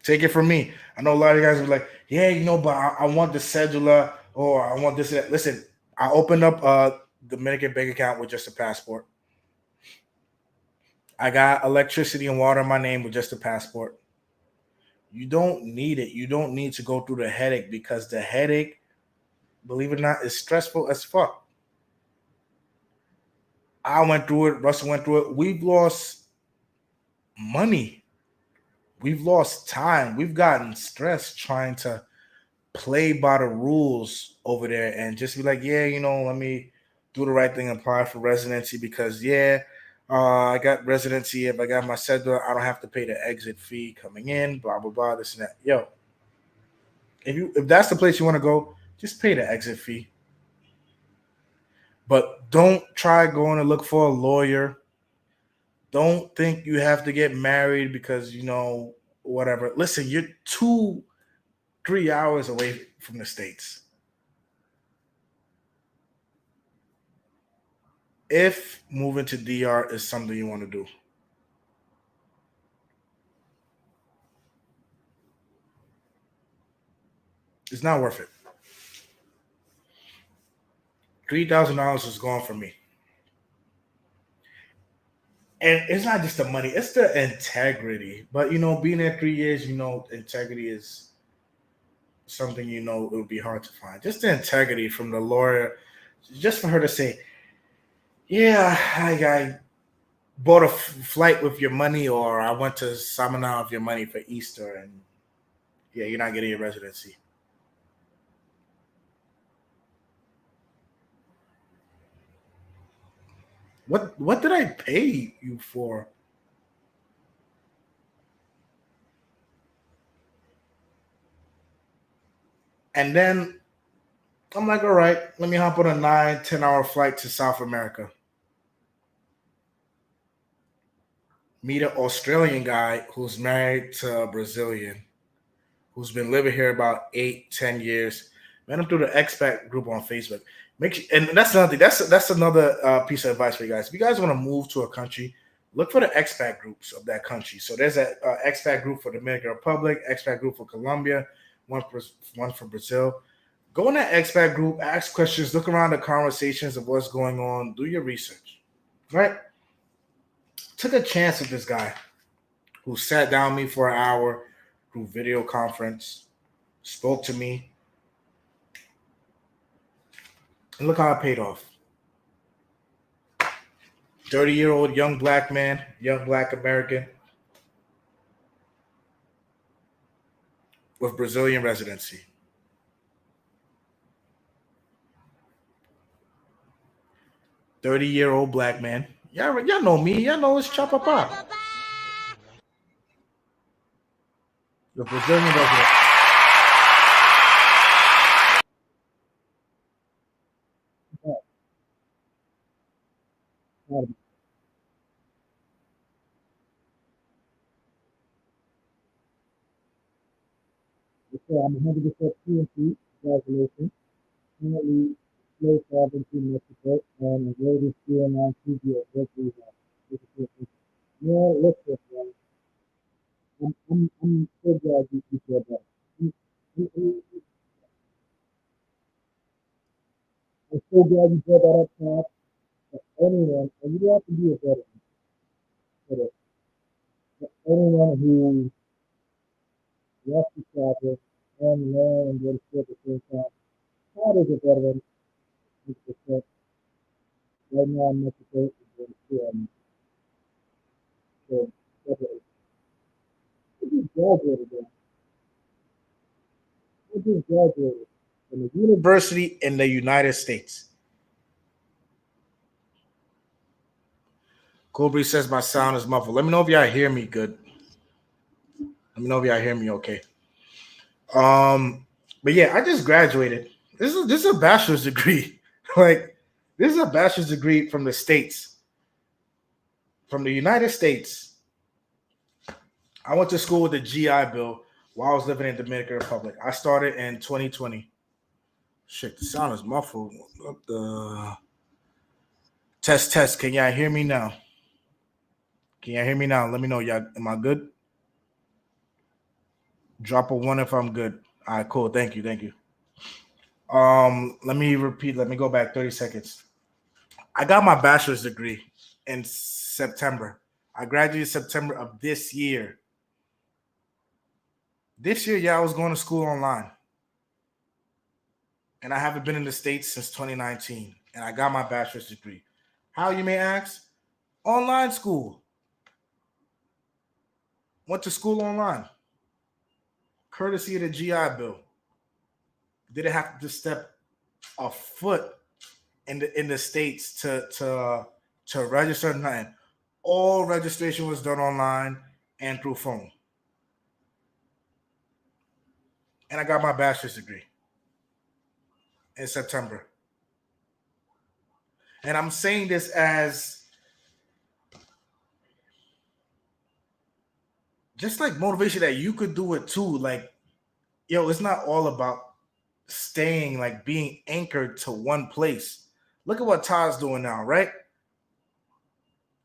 Take it from me. I know a lot of you guys are like, yeah, but I want the cedula, or I want this and that. Listen, I opened up a Dominican bank account with just a passport. I got electricity and water in my name with just a passport. You don't need it. You don't need to go through the headache, because the headache, believe it or not, is stressful as fuck. I went through it. Russell went through it. We've lost money. We've lost time. We've gotten stressed trying to play by the rules over there and just be like, yeah, let me do the right thing, apply for residency, because I got residency. If I got my cedula, I don't have to pay the exit fee coming in, blah blah blah, this and that. Yo, if that's the place you want to go, just pay the exit fee. But don't try going to look for a lawyer. Don't think you have to get married because whatever. Listen, you're 2-3 hours away from the States. If moving to DR is something you want to do, it's not worth it. $3,000 is gone for me. And it's not just the money, it's the integrity. But being there 3 years, integrity is something it would be hard to find. Just the integrity from the lawyer, just for her to say, yeah, I bought a flight with your money, or I went to Samana with your money for Easter, and yeah, you're not getting your residency. What did I pay you for? And then I'm like, all right, let me hop on a 9-10 hour flight to South America. Meet an Australian guy who's married to a Brazilian, who's been living here about 8-10 years. Met him through the expat group on Facebook. And that's another thing. That's another piece of advice for you guys. If you guys want to move to a country, look for the expat groups of that country. So there's an expat group for Dominican Republic, expat group for Colombia, one for Brazil. Go in that expat group, ask questions, look around the conversations of what's going on, do your research. Right? Took a chance with this guy who sat down with me for an hour through video conference, spoke to me, and look how it paid off. 30-year-old young black man, young black American with Brazilian residency. 30-year-old black man, Y'all know me. Y'all know it's Chapapa. The Brazilian resident. I'm 100% PNC. Congratulations. Currently, play for in Mexico and enjoy this year on TV at Berkeley. Yeah, let's go. I'm so glad you said that. I'm, I'm I'm so glad you brought that up, Pat. Anyone, and you don't have to be a veteran, but anyone who wants to travel and learn and go to school at the same time, Pat is a veteran. 100%. Right now in Mexico, is going to school. So, definitely. I just graduated, though. I just graduated from a university in the United States. Colby says my sound is muffled. Let me know if y'all hear me good. Let me know if y'all hear me okay. But yeah, I just graduated. This is a bachelor's degree. Like, this is a bachelor's degree from the States, from the United States. I went to school with the GI Bill while I was living in Dominican Republic. I started in 2020. Shit, the sound is muffled. What the test test? Can y'all hear me now? Can y'all hear me now? Let me know. Y'all, am I good? Drop a one if I'm good. All right, cool. Thank you. Thank you. Let me repeat. Let me go back 30 seconds. I got my bachelor's degree in September. I graduated September of this year. This year, yeah, I was going to school online. And I haven't been in the States since 2019. And I got my bachelor's degree. How, you may ask? Online school. Went to school online. Courtesy of the GI Bill. Didn't have to step a foot in the States to register nothing. All registration was done online and through phone. And I got my bachelor's degree in September. And I'm saying this as just like motivation that you could do it too. Like, yo, it's not all about staying, like being anchored to one place. Look at what Todd's doing now, right?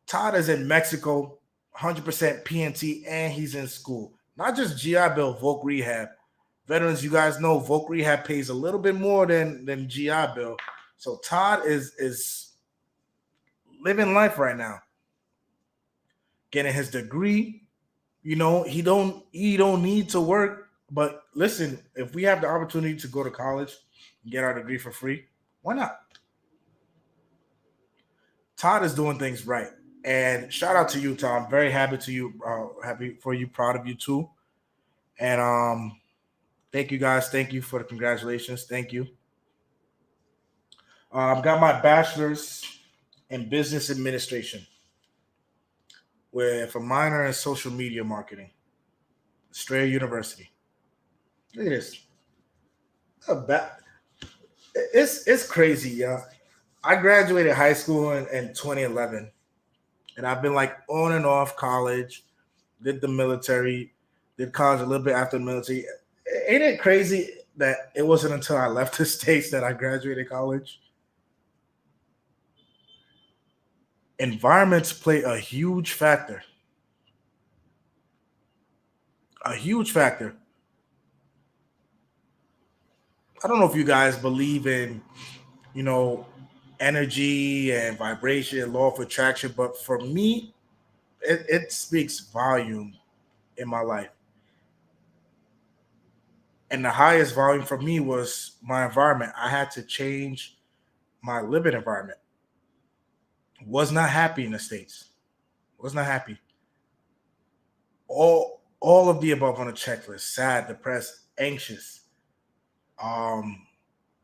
Todd is in Mexico, 100% PNT, and he's in school. Not just GI Bill, Voc Rehab. Veterans, you guys know Voc Rehab pays a little bit more than GI Bill. So Todd is living life right now, getting his degree. You know, he don't need to work. But listen, if we have the opportunity to go to college and get our degree for free, why not? Todd is doing things right. And shout out to you, Tom. Very happy to you, happy for you, proud of you too. And thank you guys. Thank you for the congratulations. Thank you. Got my bachelor's in business administration with a minor in social media marketing. Strayer University. Look at this. It's crazy, yeah. I graduated high school in 2011, and I've been like on and off college. Did the military, did college a little bit after the military. Ain't it crazy that it wasn't until I left the states that I graduated college? Environments play a huge factor. A huge factor. I don't know if you guys believe in, you know, energy and vibration, law of attraction, but for me, it speaks volume in my life. And the highest volume for me was my environment. I had to change my living environment. Was not happy in the States. Was not happy. All of the above on a checklist. Sad, depressed, anxious, um,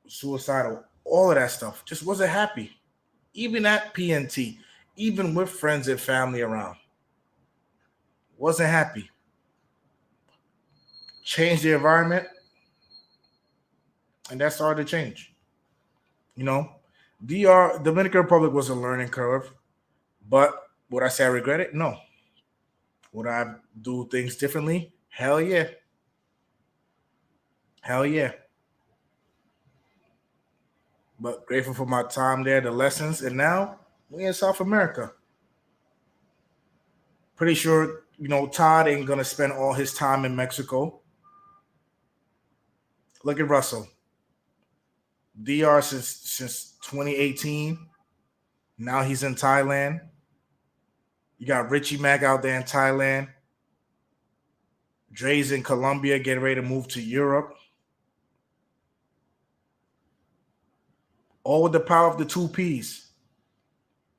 suicidal, all of that stuff. Just wasn't happy. Even at PNT, even with friends and family around. Wasn't happy. Changed the environment, and that started to change. You know, DR Dominican Republic was a learning curve, but would I say I regret it? No. Would I do things differently? Hell yeah. Hell yeah. But grateful for my time there, the lessons, and now we in South America. Pretty sure, Todd ain't gonna spend all his time in Mexico. Look at Russell. DR since 2018. Now he's in Thailand. You got Richie Mack out there in Thailand. Dre's in Colombia getting ready to move to Europe. All with the power of the two P's.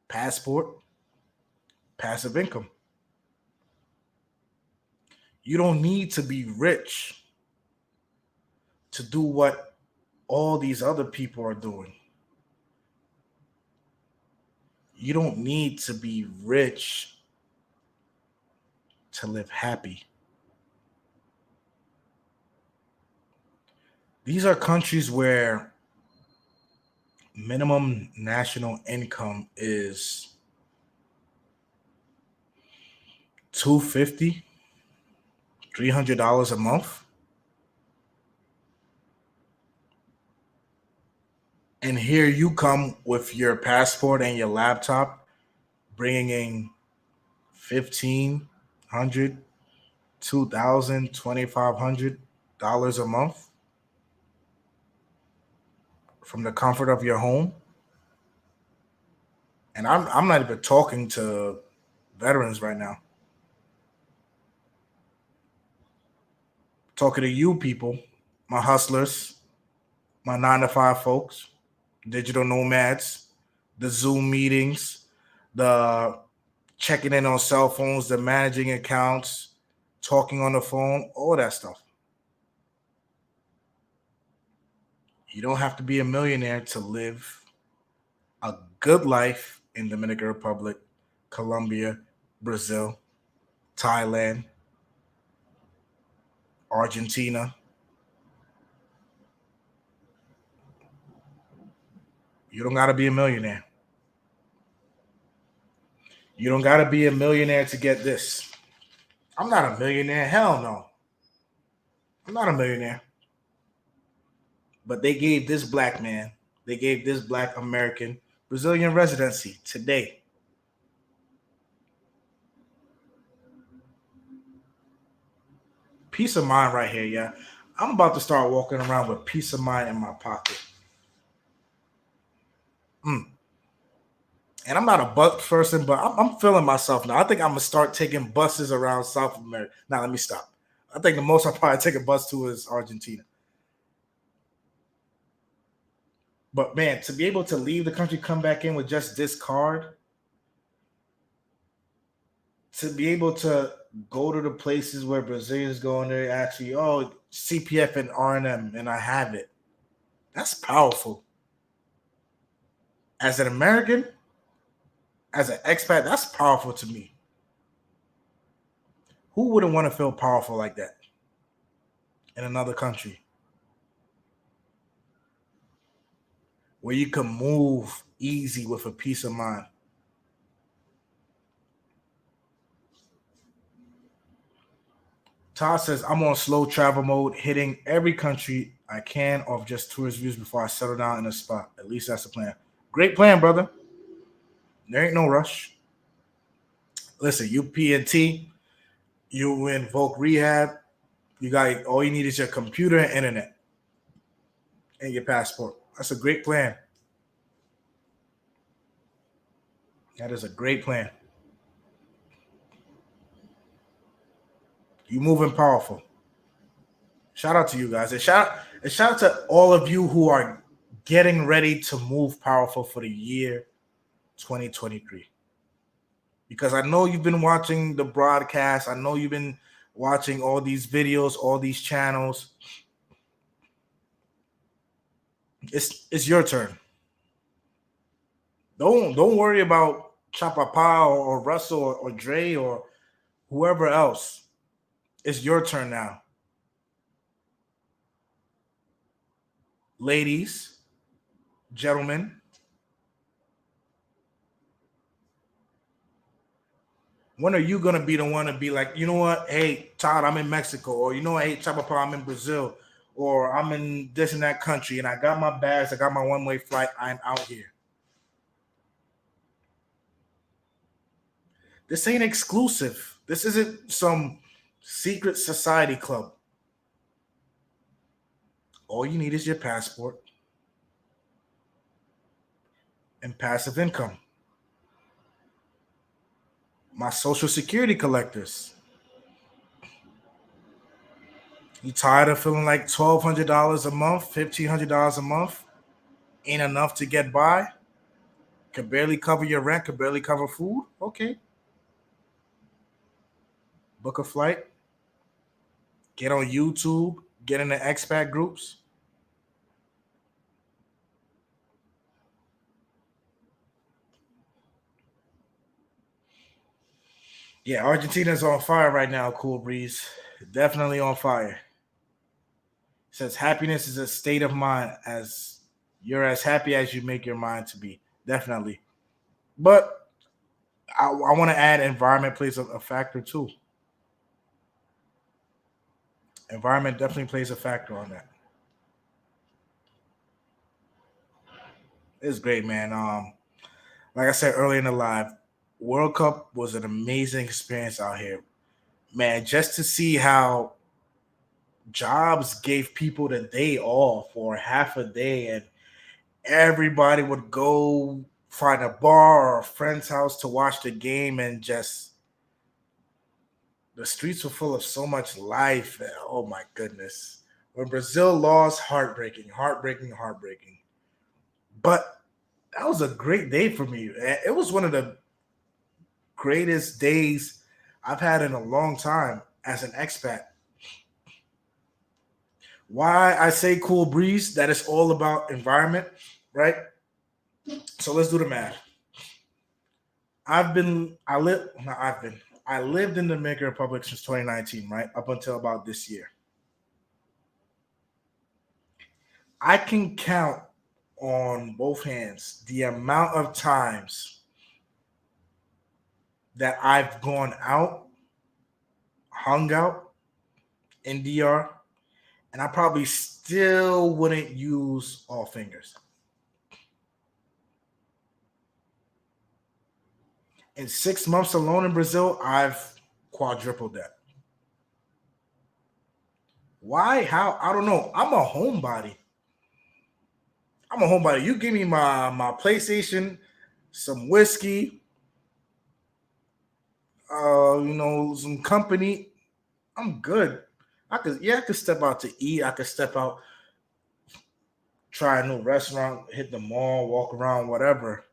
Passport, passive income. You don't need to be rich to do what all these other people are doing. You don't need to be rich to live happy. These are countries where minimum national income is $250, $300 a month. And here you come with your passport and your laptop, bringing in 1,500, 2,000, 2,500 dollars a month from the comfort of your home. And I'm not even talking to veterans right now. Talking to you people, my hustlers, my 9 to 5 folks, digital nomads, the Zoom meetings, the checking in on cell phones, the managing accounts, talking on the phone, all that stuff. You don't have to be a millionaire to live a good life in Dominican Republic, Colombia, Brazil, Thailand, Argentina. You don't got to be a millionaire. You don't got to be a millionaire to get this. I'm not a millionaire. Hell no. I'm not a millionaire. But they gave this black man, they gave this black American Brazilian residency today. Peace of mind right here, yeah. I'm about to start walking around with peace of mind in my pocket. And I'm not a bus person, but I'm feeling myself now. I think I'm gonna start taking buses around South America. Now let me stop. I think the most I'll probably take a bus to is Argentina. But man, to be able to leave the country, come back in with just this card, to be able to go to the places where Brazilians go and they actually, oh, CPF and R&M, and I have it. That's powerful. As an American, as an expat, that's powerful to me. Who wouldn't want to feel powerful like that in another country where you can move easy with a peace of mind? Todd says, I'm on slow travel mode, hitting every country I can off just tourist views before I settle down in a spot. At least that's the plan. Great plan, brother. There ain't no rush. Listen, you P&T, you invoke rehab, you got all you need is your computer and internet and your passport. That's a great plan. That is a great plan. You moving powerful. Shout out to you guys. And shout out to all of you who are getting ready to move powerful for the year 2023. Because I know you've been watching the broadcast. I know you've been watching all these videos, all these channels. It's your turn. Don't worry about Chapapa or Russell or Dre or whoever else. It's your turn now. Ladies, gentlemen, when are you gonna be the one to be like, you know what? Hey, Todd, I'm in Mexico, or you know what? Hey, Chapapa, I'm in Brazil, or I'm in this and that country, and I got my bags, I got my one-way flight, I'm out here. This ain't exclusive. This isn't some secret society club. All you need is your passport and passive income. My social security collectors. You tired of feeling like $1,200 a month, $1,500 a month ain't enough to get by? Could barely cover your rent, could barely cover food? Okay. Book a flight, get on YouTube, get in the expat groups. Yeah, Argentina's on fire right now, Cool Breeze. Definitely on fire. It says happiness is a state of mind as you're as happy as you make your mind to be. Definitely. But I want to add environment plays a factor too. Environment definitely plays a factor on that. It's great, man. Like I said earlier in the live, World Cup was an amazing experience out here. Man, just to see how jobs gave people the day off or half a day and everybody would go find a bar or a friend's house to watch the game and just the streets were full of so much life. Oh my goodness. When Brazil lost, heartbreaking, heartbreaking, heartbreaking. But that was a great day for me. It was one of the greatest days I've had in a long time as an expat. Why I say cool breeze, that is all about environment, right? So let's do the math. I lived in the Dominican Republic since 2019, right? Up until about this year. I can count on both hands the amount of times that I've gone out, hung out in DR, and I probably still wouldn't use all fingers. In 6 months alone in Brazil, I've quadrupled that. Why? How? I don't know. I'm a homebody. I'm a homebody. You give me my PlayStation, some whiskey, some company. I'm good. I could step out to eat. I could step out, try a new restaurant, hit the mall, walk around, whatever.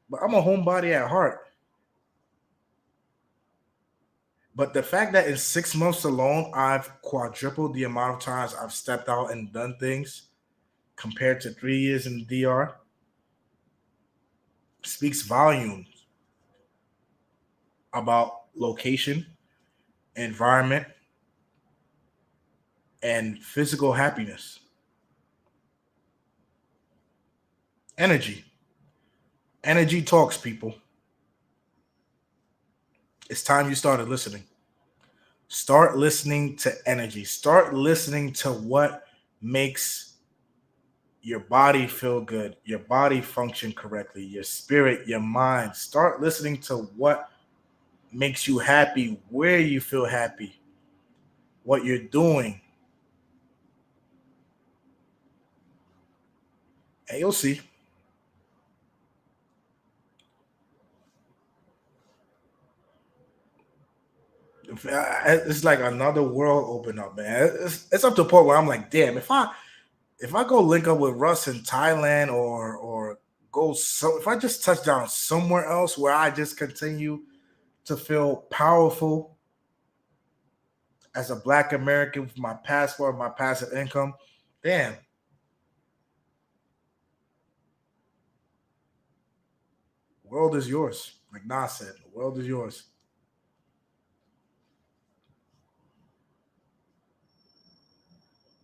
But I'm a homebody at heart. But the fact that in 6 months alone, I've quadrupled the amount of times I've stepped out and done things compared to 3 years in the DR speaks volumes about location, environment, and physical happiness. Energy. Energy talks, people. It's time you started listening. Start listening to energy. Start listening to what makes your body feel good, your body function correctly, your spirit, your mind. Start listening to what makes you happy, where you feel happy, what you're doing, and you'll see. It's like another world open up, man. It's up to a point where I'm like, damn, if I go link up with Russ in Thailand or if I just touch down somewhere else where I just continue to feel powerful as a black American with my passport, my passive income, damn, World is yours. Like Nas said, the world is yours.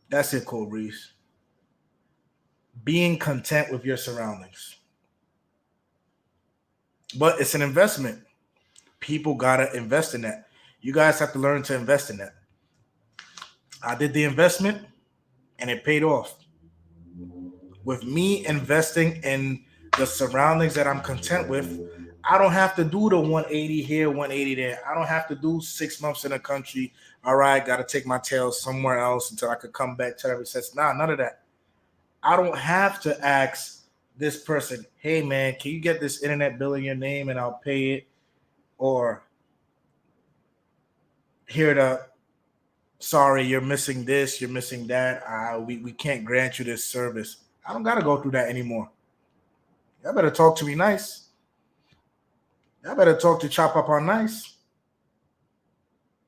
That's it, Cole Reese. Being content with your surroundings. But it's an investment. People gotta invest in that. You guys have to learn to invest in that. I did the investment and it paid off. With me investing in the surroundings that I'm content with, I don't have to do the 180 here, 180 there. I don't have to do 6 months in a country. All right, got to take my tail somewhere else until I could come back to every sense. Nah, none of that. I don't have to ask this person, hey man, can you get this internet bill in your name and I'll pay it? Or here the sorry, you're missing this, you're missing that. We can't grant you this service. I don't gotta go through that anymore. Y'all better talk to me nice. Y'all better talk to Chapapa nice.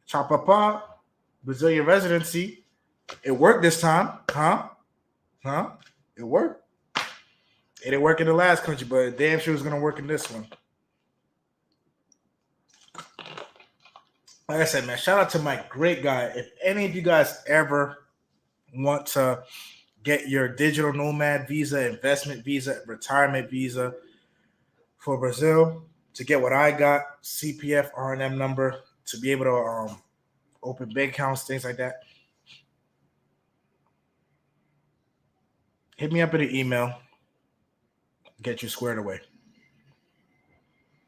Chapapa, Brazilian residency. It worked this time, huh? Huh? It worked. It didn't work in the last country, but damn sure it's gonna work in this one. Like I said, man, shout out to my great guy. If any of you guys ever want to get your digital nomad visa, investment visa, retirement visa for Brazil, to get what I got, CPF, RNM number, to be able to open bank accounts, things like that, hit me up in an email. Get you squared away.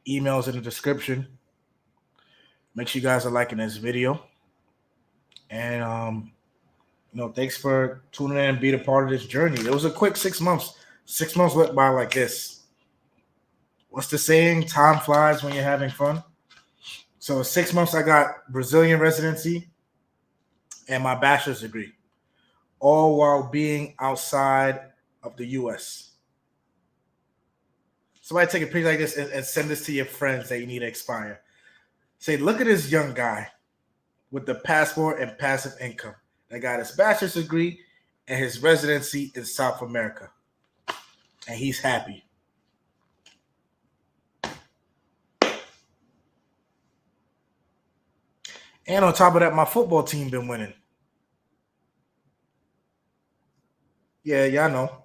Emails in the description. Make sure you guys are liking this video. And thanks for tuning in and being a part of this journey. It was a quick 6 months. 6 months went by like this. What's the saying? Time flies when you're having fun. So 6 months I got Brazilian residency and my bachelor's degree, all while being outside of the US. Somebody take a picture like this and send this to your friends that you need to expire. Say, look at this young guy with the passport and passive income that got his bachelor's degree and his residency in South America. And he's happy. And on top of that, my football team been winning. Yeah, y'all know.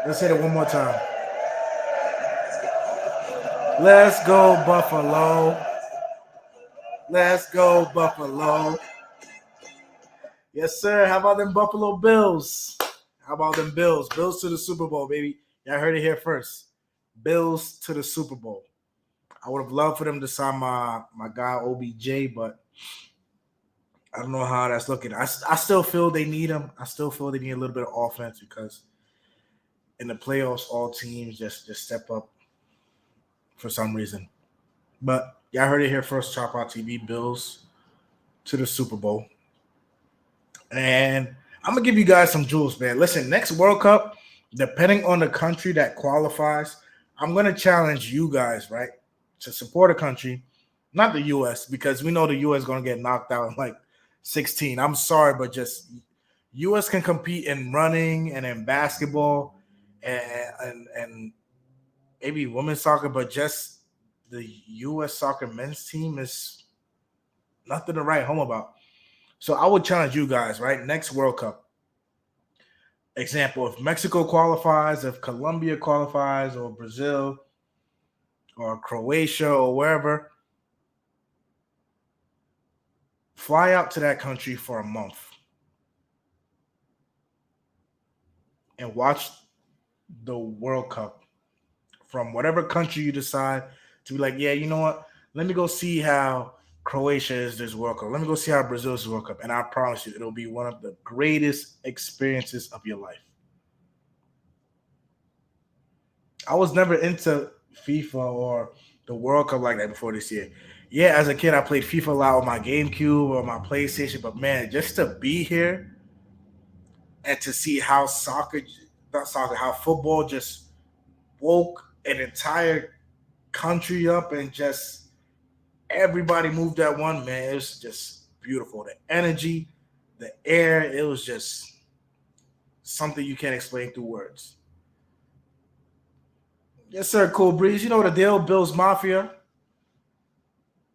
Let's hit it one more time. Let's go, Buffalo. Let's go, Buffalo. Yes, sir. How about them Buffalo Bills? How about them Bills? Bills to the Super Bowl, baby. Y'all heard it here first. Bills to the Super Bowl. I would have loved for them to sign my guy OBJ, but I don't know how that's looking. I still feel they need him. I still feel they need a little bit of offense because in the playoffs, all teams just step up for some reason. But y'all heard it here first. Chapapa TV, Bills to the Super Bowl. And I'm gonna give you guys some jewels, man. Listen, next World Cup, depending on the country that qualifies, I'm gonna challenge you guys, right, to support a country, not the US, because we know the US is gonna get knocked out in like 16. I'm sorry, but just US can compete in running and in basketball and maybe women's soccer, but just the US soccer men's team is nothing to write home about. So I would challenge you guys, right? Next World Cup. Example, if Mexico qualifies, if Colombia qualifies, or Brazil, or Croatia, or wherever, fly out to that country for a month and watch the World Cup from whatever country you decide to be like, yeah, you know what? Let me go see how Croatia is this World Cup. Let me go see how Brazil is this World Cup. And I promise you, it'll be one of the greatest experiences of your life. I was never into FIFA or the World Cup like that before this year. Yeah, as a kid, I played FIFA a lot on my GameCube or my PlayStation. But man, just to be here and to see how how football just woke an entire country up and just everybody moved at one, man. It was just beautiful. The energy, the air, it was just something you can't explain through words. Yes, sir, Cool Breeze. You know the deal, Bills Mafia.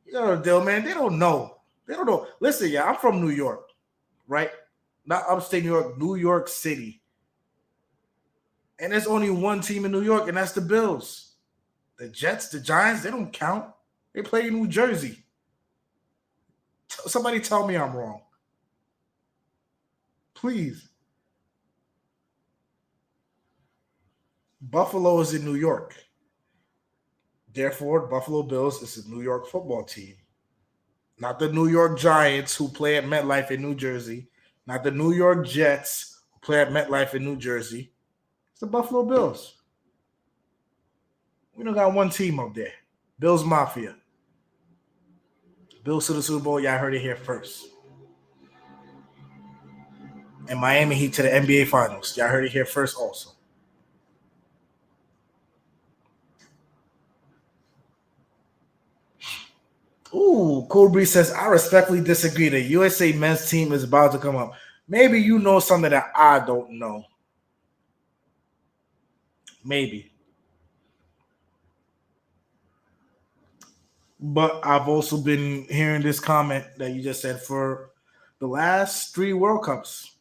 You know the deal, man. They don't know. They don't know. Listen, yeah, I'm from New York, right? Not upstate New York, New York City. And there's only one team in New York, and that's the Bills. The Jets, the Giants, they don't count. They play in New Jersey. Somebody tell me I'm wrong. Please. Buffalo is in New York. Therefore, Buffalo Bills is a New York football team. Not the New York Giants who play at MetLife in New Jersey. Not the New York Jets who play at MetLife in New Jersey. It's the Buffalo Bills. We don't got one team up there. Bills Mafia. Bills to the Super Bowl. Y'all heard it here first. And Miami Heat to the NBA Finals. Y'all heard it here first also. Ooh, Cool Breeze says, I respectfully disagree. The USA men's team is about to come up. Maybe you know something that I don't know. Maybe. But I've also been hearing this comment that you just said for the last 3 World Cups.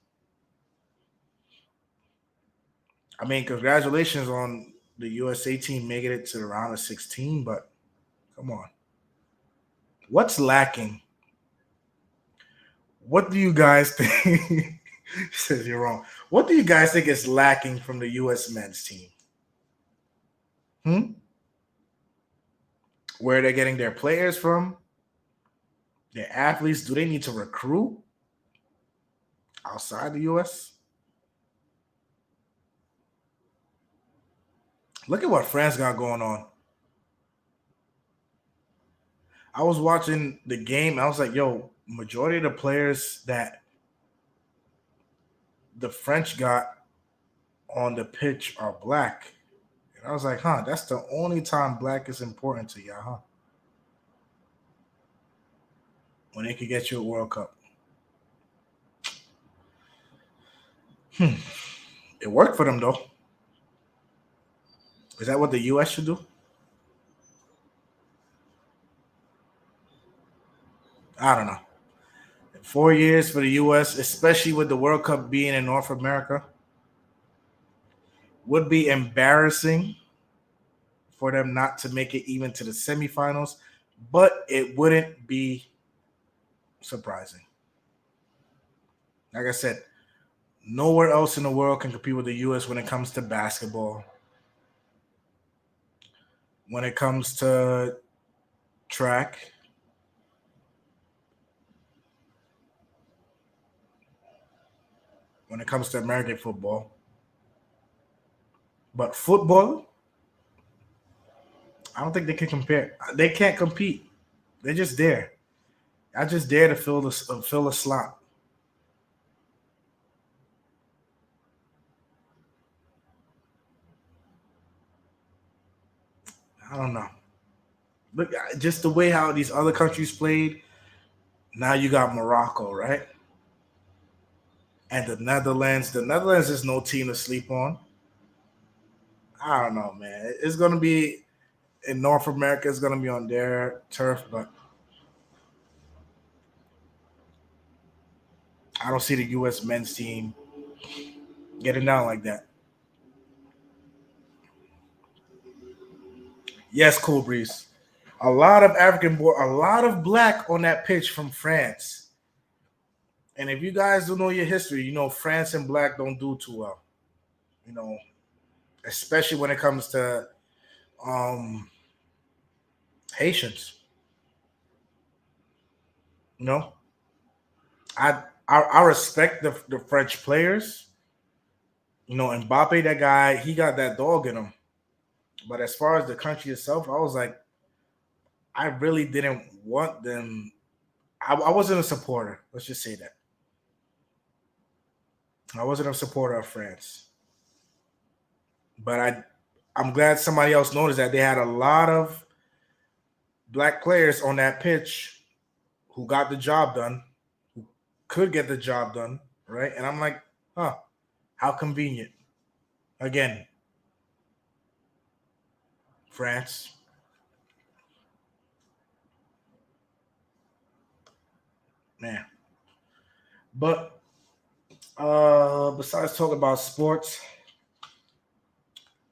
I mean, congratulations on the USA team making it to the round of 16, but come on. What's lacking? What do you guys think? Says you're wrong. What do you guys think is lacking from the US men's team? Where are they getting their players from? Their athletes? Do they need to recruit outside the US? Look at what France got going on. I was watching the game. I was like, yo, majority of the players that the French got on the pitch are black. And I was like, huh, that's the only time black is important to y'all, huh? When they could get you a World Cup. It worked for them, though. Is that what the U.S. should do? I don't know. 4 years for the U.S., especially with the World Cup being in North America, would be embarrassing for them not to make it even to the semifinals, but it wouldn't be surprising. Like I said, nowhere else in the world can compete with the U.S. when it comes to basketball, when it comes to track, when it comes to American football. But football, I don't think they can compare. They can't compete. They're just there. I just dare to fill a slot. I don't know. Look, just the way how these other countries played. Now you got Morocco, right? And the Netherlands. The Netherlands is no team to sleep on. I don't know, man. It's gonna be in North America. It's gonna be on their turf, but I don't see the U.S. men's team getting down like that. Yes, Cool Breeze. A lot of a lot of black on that pitch from France. And if you guys don't know your history, you know France and black don't do too well. You know, especially when it comes to um Haitians. You know, I respect the French players. You know, Mbappe, that guy, he got that dog in him. But as far as the country itself, I was like, I really didn't want them. I wasn't a supporter. Let's just say that. I wasn't a supporter of France. But I'm glad somebody else noticed that they had a lot of black players on that pitch who got the job done, who could get the job done, right? And I'm like, huh, how convenient. Again, France. Man. But besides talking about sports,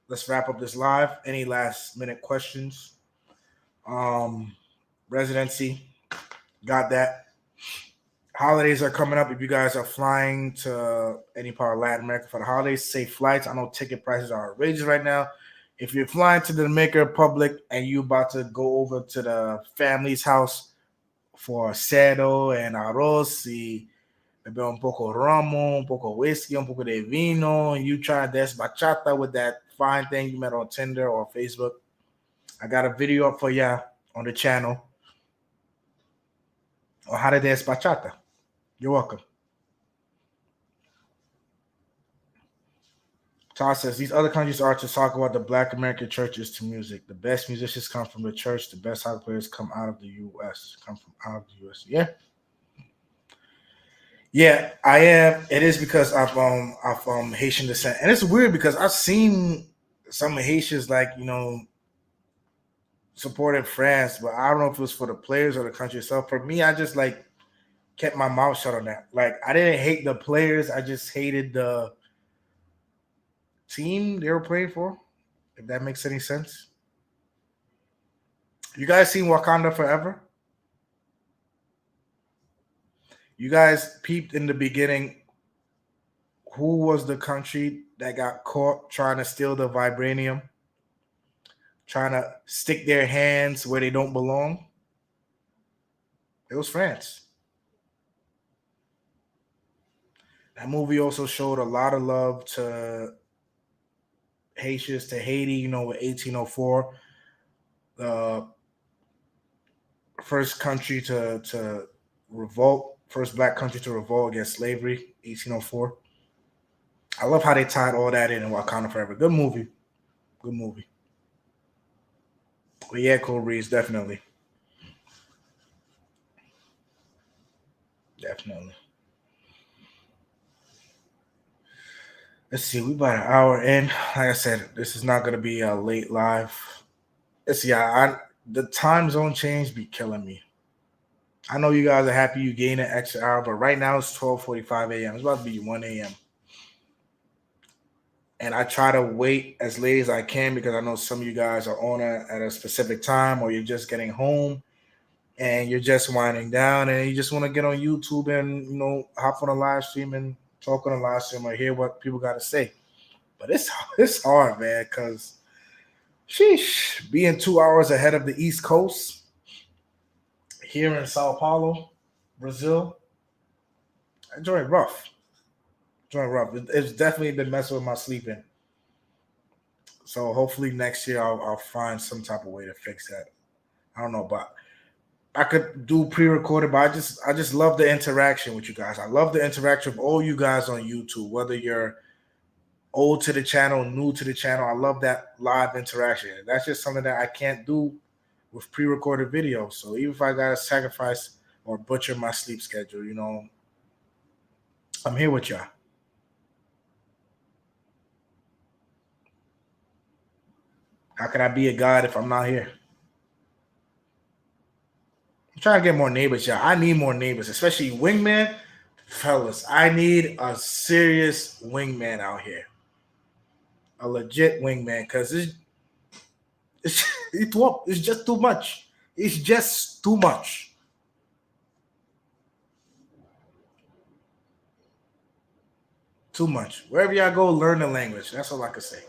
let's wrap up this live. Any last minute questions? Um, Residency, got that. Holidays are coming up. If you guys are flying to any part of Latin America for the holidays, safe flights. I know ticket prices are outrageous right now. If you're flying to the Dominican Republic and you about to go over to the family's house for cerdo and arroz y beber un poco romo, un poco whiskey, un poco de vino, and you try this bachata with that fine thing you met on Tinder or Facebook, I got a video up for ya on the channel on how to dance bachata. You're welcome. Todd says these other countries are to talk about the Black American churches to music. The best musicians come from the church. The best hockey players come out of the U.S. Come from out of the U.S. Yeah, yeah, I am. It is because I'm Haitian descent, and it's weird because I've seen some Haitians like supporting France, but I don't know if it was for the players or the country itself. For me, I just like kept my mouth shut on that. Like I didn't hate the players, I just hated the team they were playing for. If that makes any sense. You guys seen Wakanda Forever? You guys peeped in the beginning who was the country that got caught trying to steal the vibranium, trying to stick their hands where they don't belong? It was France. That movie also showed a lot of love to Haitians, to Haiti, with 1804, the first country to revolt, first black country to revolt against slavery, 1804. I love how they tied all that in Wakanda Forever. Good movie. Good movie. But yeah, Cool Breeze, definitely. Definitely. Let's see, we about an hour in. Like I said, this is not gonna be a late live. Let's see, the time zone change be killing me. I know you guys are happy you gained an extra hour, but right now it's 12:45 a.m. It's about to be 1 a.m. And I try to wait as late as I can because I know some of you guys are on at a specific time, or you're just getting home and you're just winding down and you just want to get on YouTube and hop on a live stream and talk on a live stream or hear what people got to say. But it's hard, man, because sheesh, being 2 hours ahead of the East Coast here in Sao Paulo, Brazil, I enjoy it rough. Enjoy it rough. It's definitely been messing with my sleeping. So hopefully next year I'll find some type of way to fix that. I don't know, but I could do pre-recorded, but I just love the interaction with you guys. I love the interaction of all you guys on YouTube, whether you're old to the channel, new to the channel. I love that live interaction. That's just something that I can't do with pre-recorded videos. So even if I gotta sacrifice or butcher my sleep schedule, I'm here with y'all. How can I be a god if I'm not here? I'm trying to get more neighbors, y'all. I need more neighbors, especially wingman. Fellas, I need a serious wingman out here. A legit wingman, because it's just too much. It's just too much. Too much. Wherever y'all go, learn the language. That's all I can say.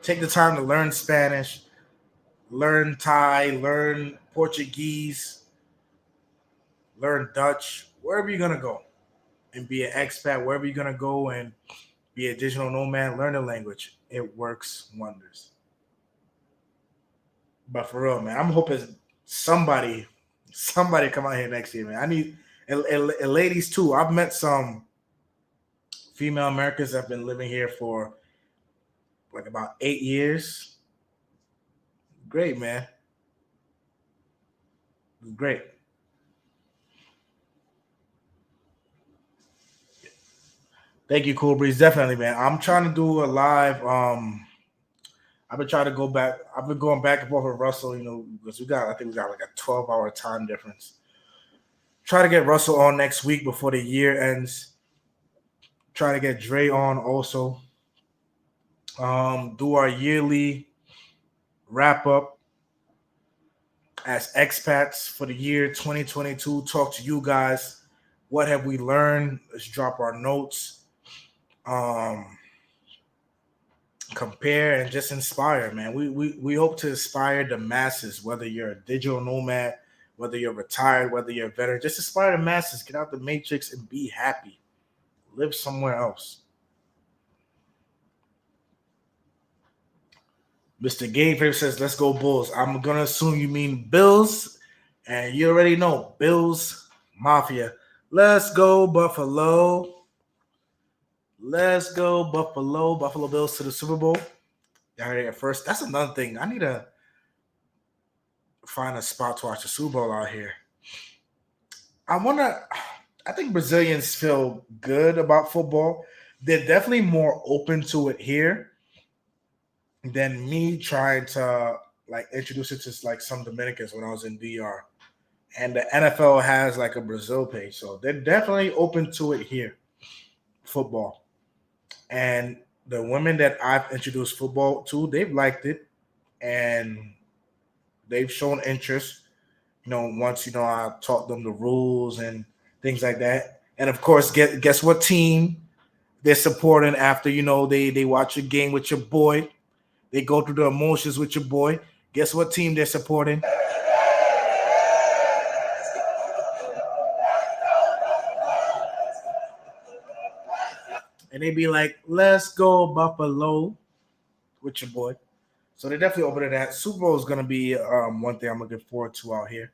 Take the time to learn Spanish, learn Thai, learn Portuguese, learn Dutch, wherever you're gonna go and be an expat, wherever you're gonna go and be a digital nomad, learn the language. It works wonders. But for real, man, I'm hoping somebody come out here next year, man. I need and ladies too. I've met some female Americans that have been living here for like about 8 years. Great, man. Great. Thank you, Cool Breeze. Definitely, man. I'm trying to do a live. I've been trying to go back. I've been going back and forth with Russell, because I think we got like a 12-hour time difference. Try to get Russell on next week before the year ends. Try to get Dre on also. Do our yearly wrap up as expats for the year 2022. Talk to you guys. What have we learned? Let's drop our notes. Um, Compare and just inspire, man. We hope to inspire the masses, whether you're a digital nomad, whether you're retired, whether you're a veteran. Just inspire the masses. Get out the matrix and be happy. Live somewhere else. Mr. Game says, let's go Bulls. I'm going to assume you mean Bills. And you already know, Bills Mafia. Let's go Buffalo. Let's go Buffalo. Buffalo Bills to the Super Bowl. Y'all heard it at first. That's another thing. I need to find a spot to watch the Super Bowl out here. I think Brazilians feel good about football. They're definitely more open to it here than me trying to like introduce it to like some Dominicans when I was in VR. And the NFL has like a Brazil page, so they're definitely open to it here, football. And the women that I've introduced football to, they've liked it and they've shown interest. Once I taught them the rules and things like that. And of course, guess what team they're supporting after they watch a game with your boy. They go through the emotions with your boy. Guess what team they're supporting? And they be like, "Let's go Buffalo," with your boy. So they're definitely open to that. Super Bowl is gonna be one thing I'm looking forward to out here.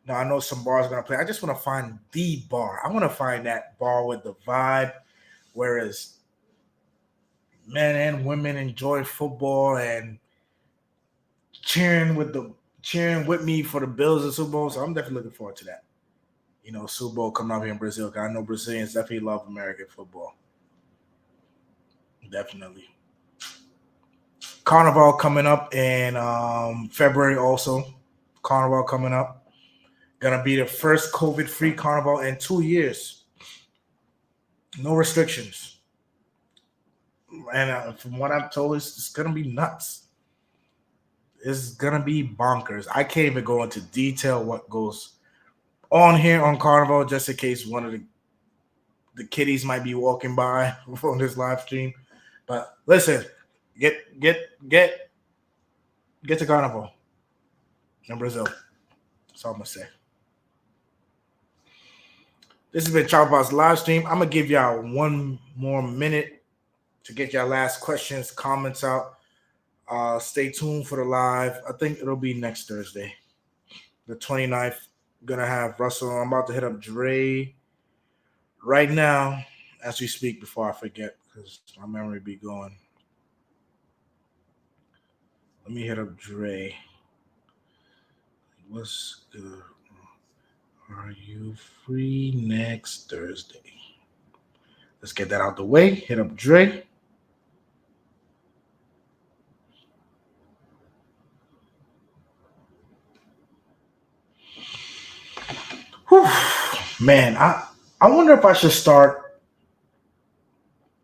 Now I know some bars are gonna play. I just want to find the bar. I want to find that bar with the vibe, whereas men and women enjoy football and cheering with me for the Bills and Super Bowl. So I'm definitely looking forward to that. Super Bowl coming out here in Brazil. 'Cause I know Brazilians definitely love American football. Definitely. Carnival coming up in February also. Carnival coming up. Gonna be the first COVID-free carnival in 2 years. No restrictions. And from what I'm told, it's gonna be nuts. It's gonna be bonkers. I can't even go into detail what goes on here on Carnival, just in case one of the kiddies might be walking by on this live stream. But listen, get to Carnival in Brazil. That's all I'm gonna say. This has been Chapapa's live stream. I'm gonna give y'all one more minute to get your last questions, comments out. Stay tuned for the live. I think it'll be next Thursday, the 29th. Gonna have Russell. I'm about to hit up Dre right now as we speak before I forget because my memory be going. Let me hit up Dre. What's good? Are you free next Thursday? Let's get that out the way. Hit up Dre. Whew. Man, I wonder if I should start.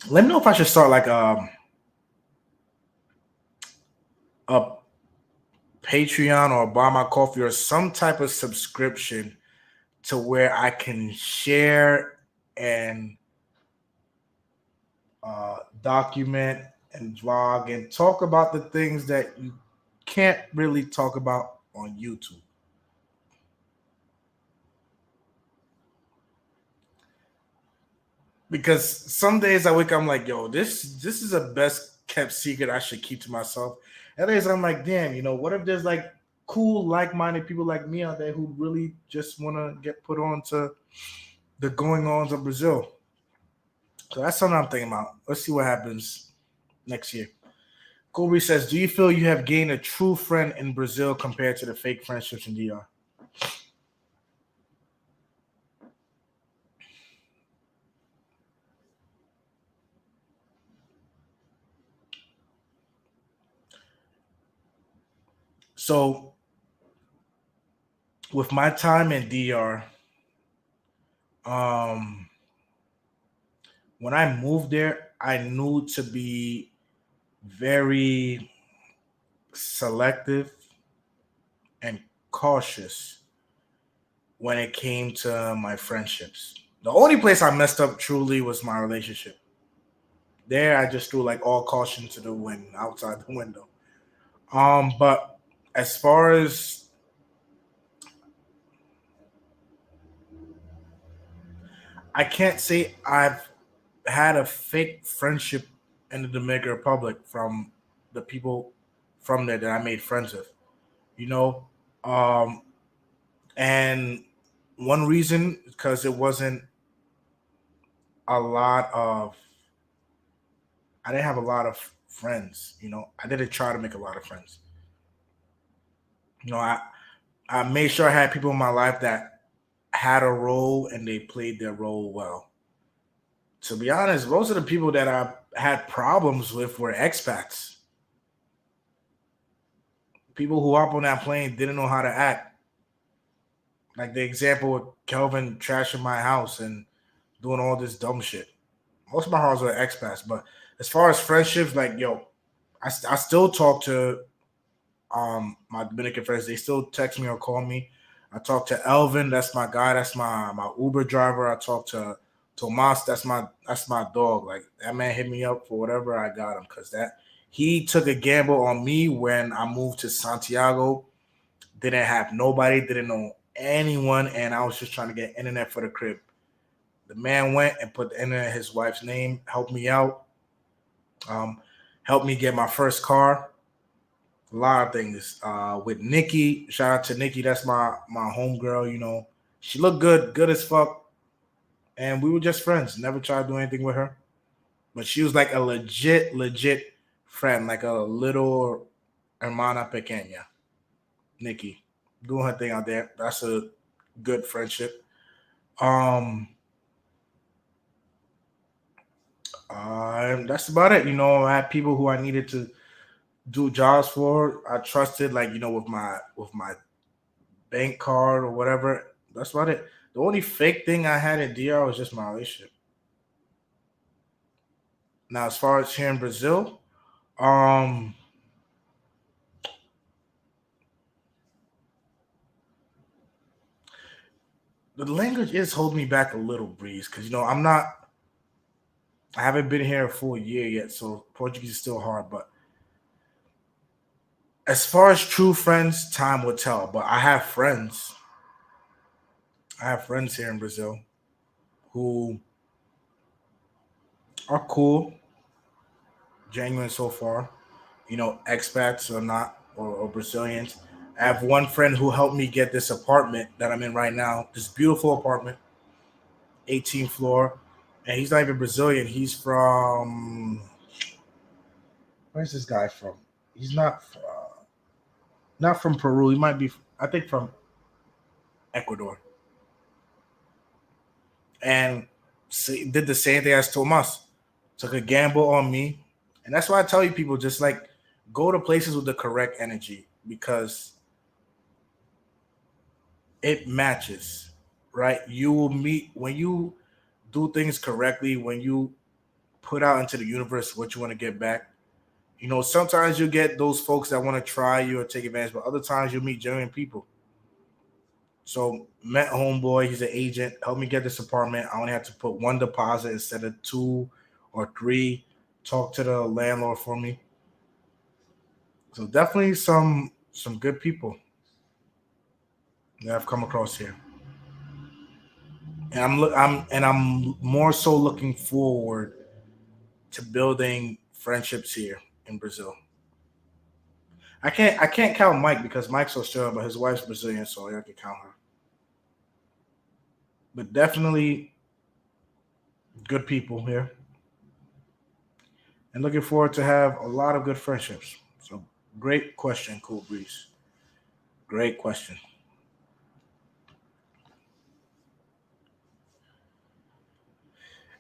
Let me know if I should start like a Patreon or buy my coffee or some type of subscription to where I can share and document and vlog and talk about the things that you can't really talk about on YouTube. Because some days I wake up, I'm like, yo, this is a best kept secret I should keep to myself. And days I'm like, damn, what if there's like cool, like-minded people like me out there who really just want to get put on to the going ons of Brazil. So that's something I'm thinking about. Let's see what happens next year. Kobe says, do you feel you have gained a true friend in Brazil compared to the fake friendships in DR? So with my time in DR, um, when I moved there, I knew to be very selective and cautious when it came to my friendships. The only place I messed up truly was my relationship. There, I just threw like all caution to the wind outside the window. But as far as I can't say I've had a fake friendship in the Dominican Republic from the people from there that I made friends with. You know, um, and one reason because it wasn't a lot of I didn't have a lot of friends. I didn't try to make a lot of friends. You know, I made sure I had people in my life that had a role and they played their role well. To be honest, most of the people that I had problems with were expats. People who hop on that plane didn't know how to act. Like the example with Kelvin trashing my house and doing all this dumb shit. Most of my hearts were expats, but as far as friendships, like yo, I still talk to my Dominican friends. They still text me or call me. I talk to Elvin, that's my guy, that's my Uber driver. I talk to Tomas, that's my dog. Like that man hit me up for whatever I got him because that he took a gamble on me when I moved to Santiago. Didn't have nobody, didn't know anyone, and I was just trying to get internet for the crib. The man went and put the internet in his wife's name, helped me out, um, helped me get my first car. A lot of things. With Nikki, shout out to Nikki. That's my homegirl. She looked good as fuck, and we were just friends. Never tried to do anything with her, but she was like a legit friend, like a little hermana pequeña. Nikki doing her thing out there. That's a good friendship. Um, that's about it. I had people who I needed to do jobs for. I trusted, like with my bank card or whatever. That's about it. The only fake thing I had in DR was just my relationship. Now, as far as here in Brazil, um, the language is holding me back a little, Breeze, because I haven't been here a full year yet, so Portuguese is still hard. But as far as true friends, time will tell. But I have friends. I have friends here in Brazil who are cool, genuine so far. Expats or not, or Brazilians. I have one friend who helped me get this apartment that I'm in right now, this beautiful apartment, 18th floor. And he's not even Brazilian. He's from, where's this guy from? He's not from Peru. He might be, I think, from Ecuador. And did the same thing as Tomas. Took a gamble on me. And that's why I tell you people just like go to places with the correct energy because it matches, right? You will meet when you do things correctly, when you put out into the universe what you want to get back. Sometimes you get those folks that want to try you or take advantage, but other times you meet genuine people. So met homeboy, he's an agent, helped me get this apartment. I only had to put one deposit instead of two or three. Talk to the landlord for me. So definitely some good people that I've come across here. And I'm more so looking forward to building friendships here in Brazil. I can't count Mike because Mike's Australian, but his wife's Brazilian, so I can count her. But definitely good people here, and looking forward to have a lot of good friendships. So great question, Cool Breeze. Great question.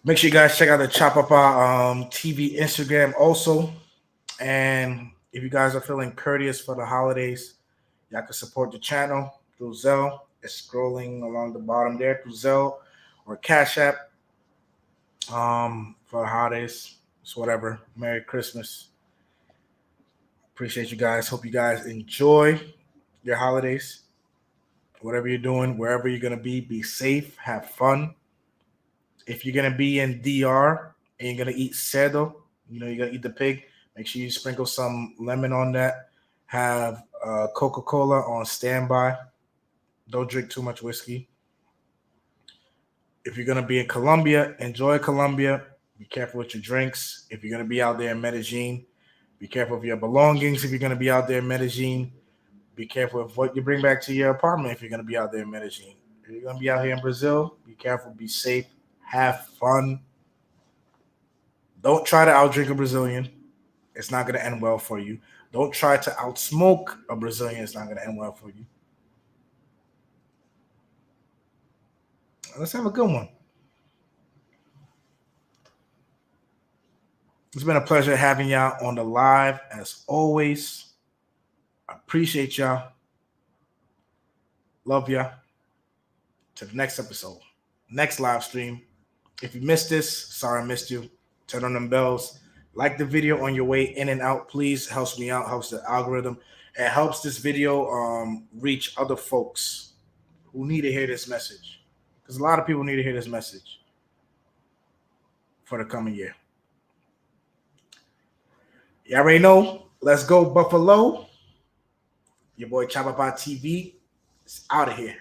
Make sure you guys check out the Chapapa TV Instagram also. And if you guys are feeling courteous for the holidays, Y'all can support the channel through Zelle. It's scrolling along the bottom there through Zelle or Cash App. For the holidays, it's whatever. Merry Christmas. Appreciate you guys. Hope you guys enjoy your holidays. Whatever you're doing, wherever you're gonna be safe, have fun. If you're gonna be in DR and you're gonna eat cerdo, you're gonna eat the pig. Make sure you sprinkle some lemon on that. Have Coca-Cola on standby. Don't drink too much whiskey. If you're gonna be in Colombia, enjoy Colombia. Be careful with your drinks. If you're gonna be out there in Medellin, be careful of your belongings. If you're gonna be out there in Medellin, be careful of what you bring back to your apartment. If you're gonna be out there in Medellin, if you're gonna be out here in Brazil, be careful, be safe, have fun. Don't try to outdrink a Brazilian. It's not gonna end well for you. Don't try to outsmoke a Brazilian. It's not gonna end well for you. Let's have a good one. It's been a pleasure having y'all on the live as always. I appreciate y'all. Love y'all. To the next episode, next live stream. If you missed this, sorry I missed you. Turn on them bells. Like the video on your way in and out, please. Helps me out, helps the algorithm. It helps this video reach other folks who need to hear this message. Because a lot of people need to hear this message for the coming year. You already know. Let's go, Buffalo. Your boy Chapapa TV is out of here.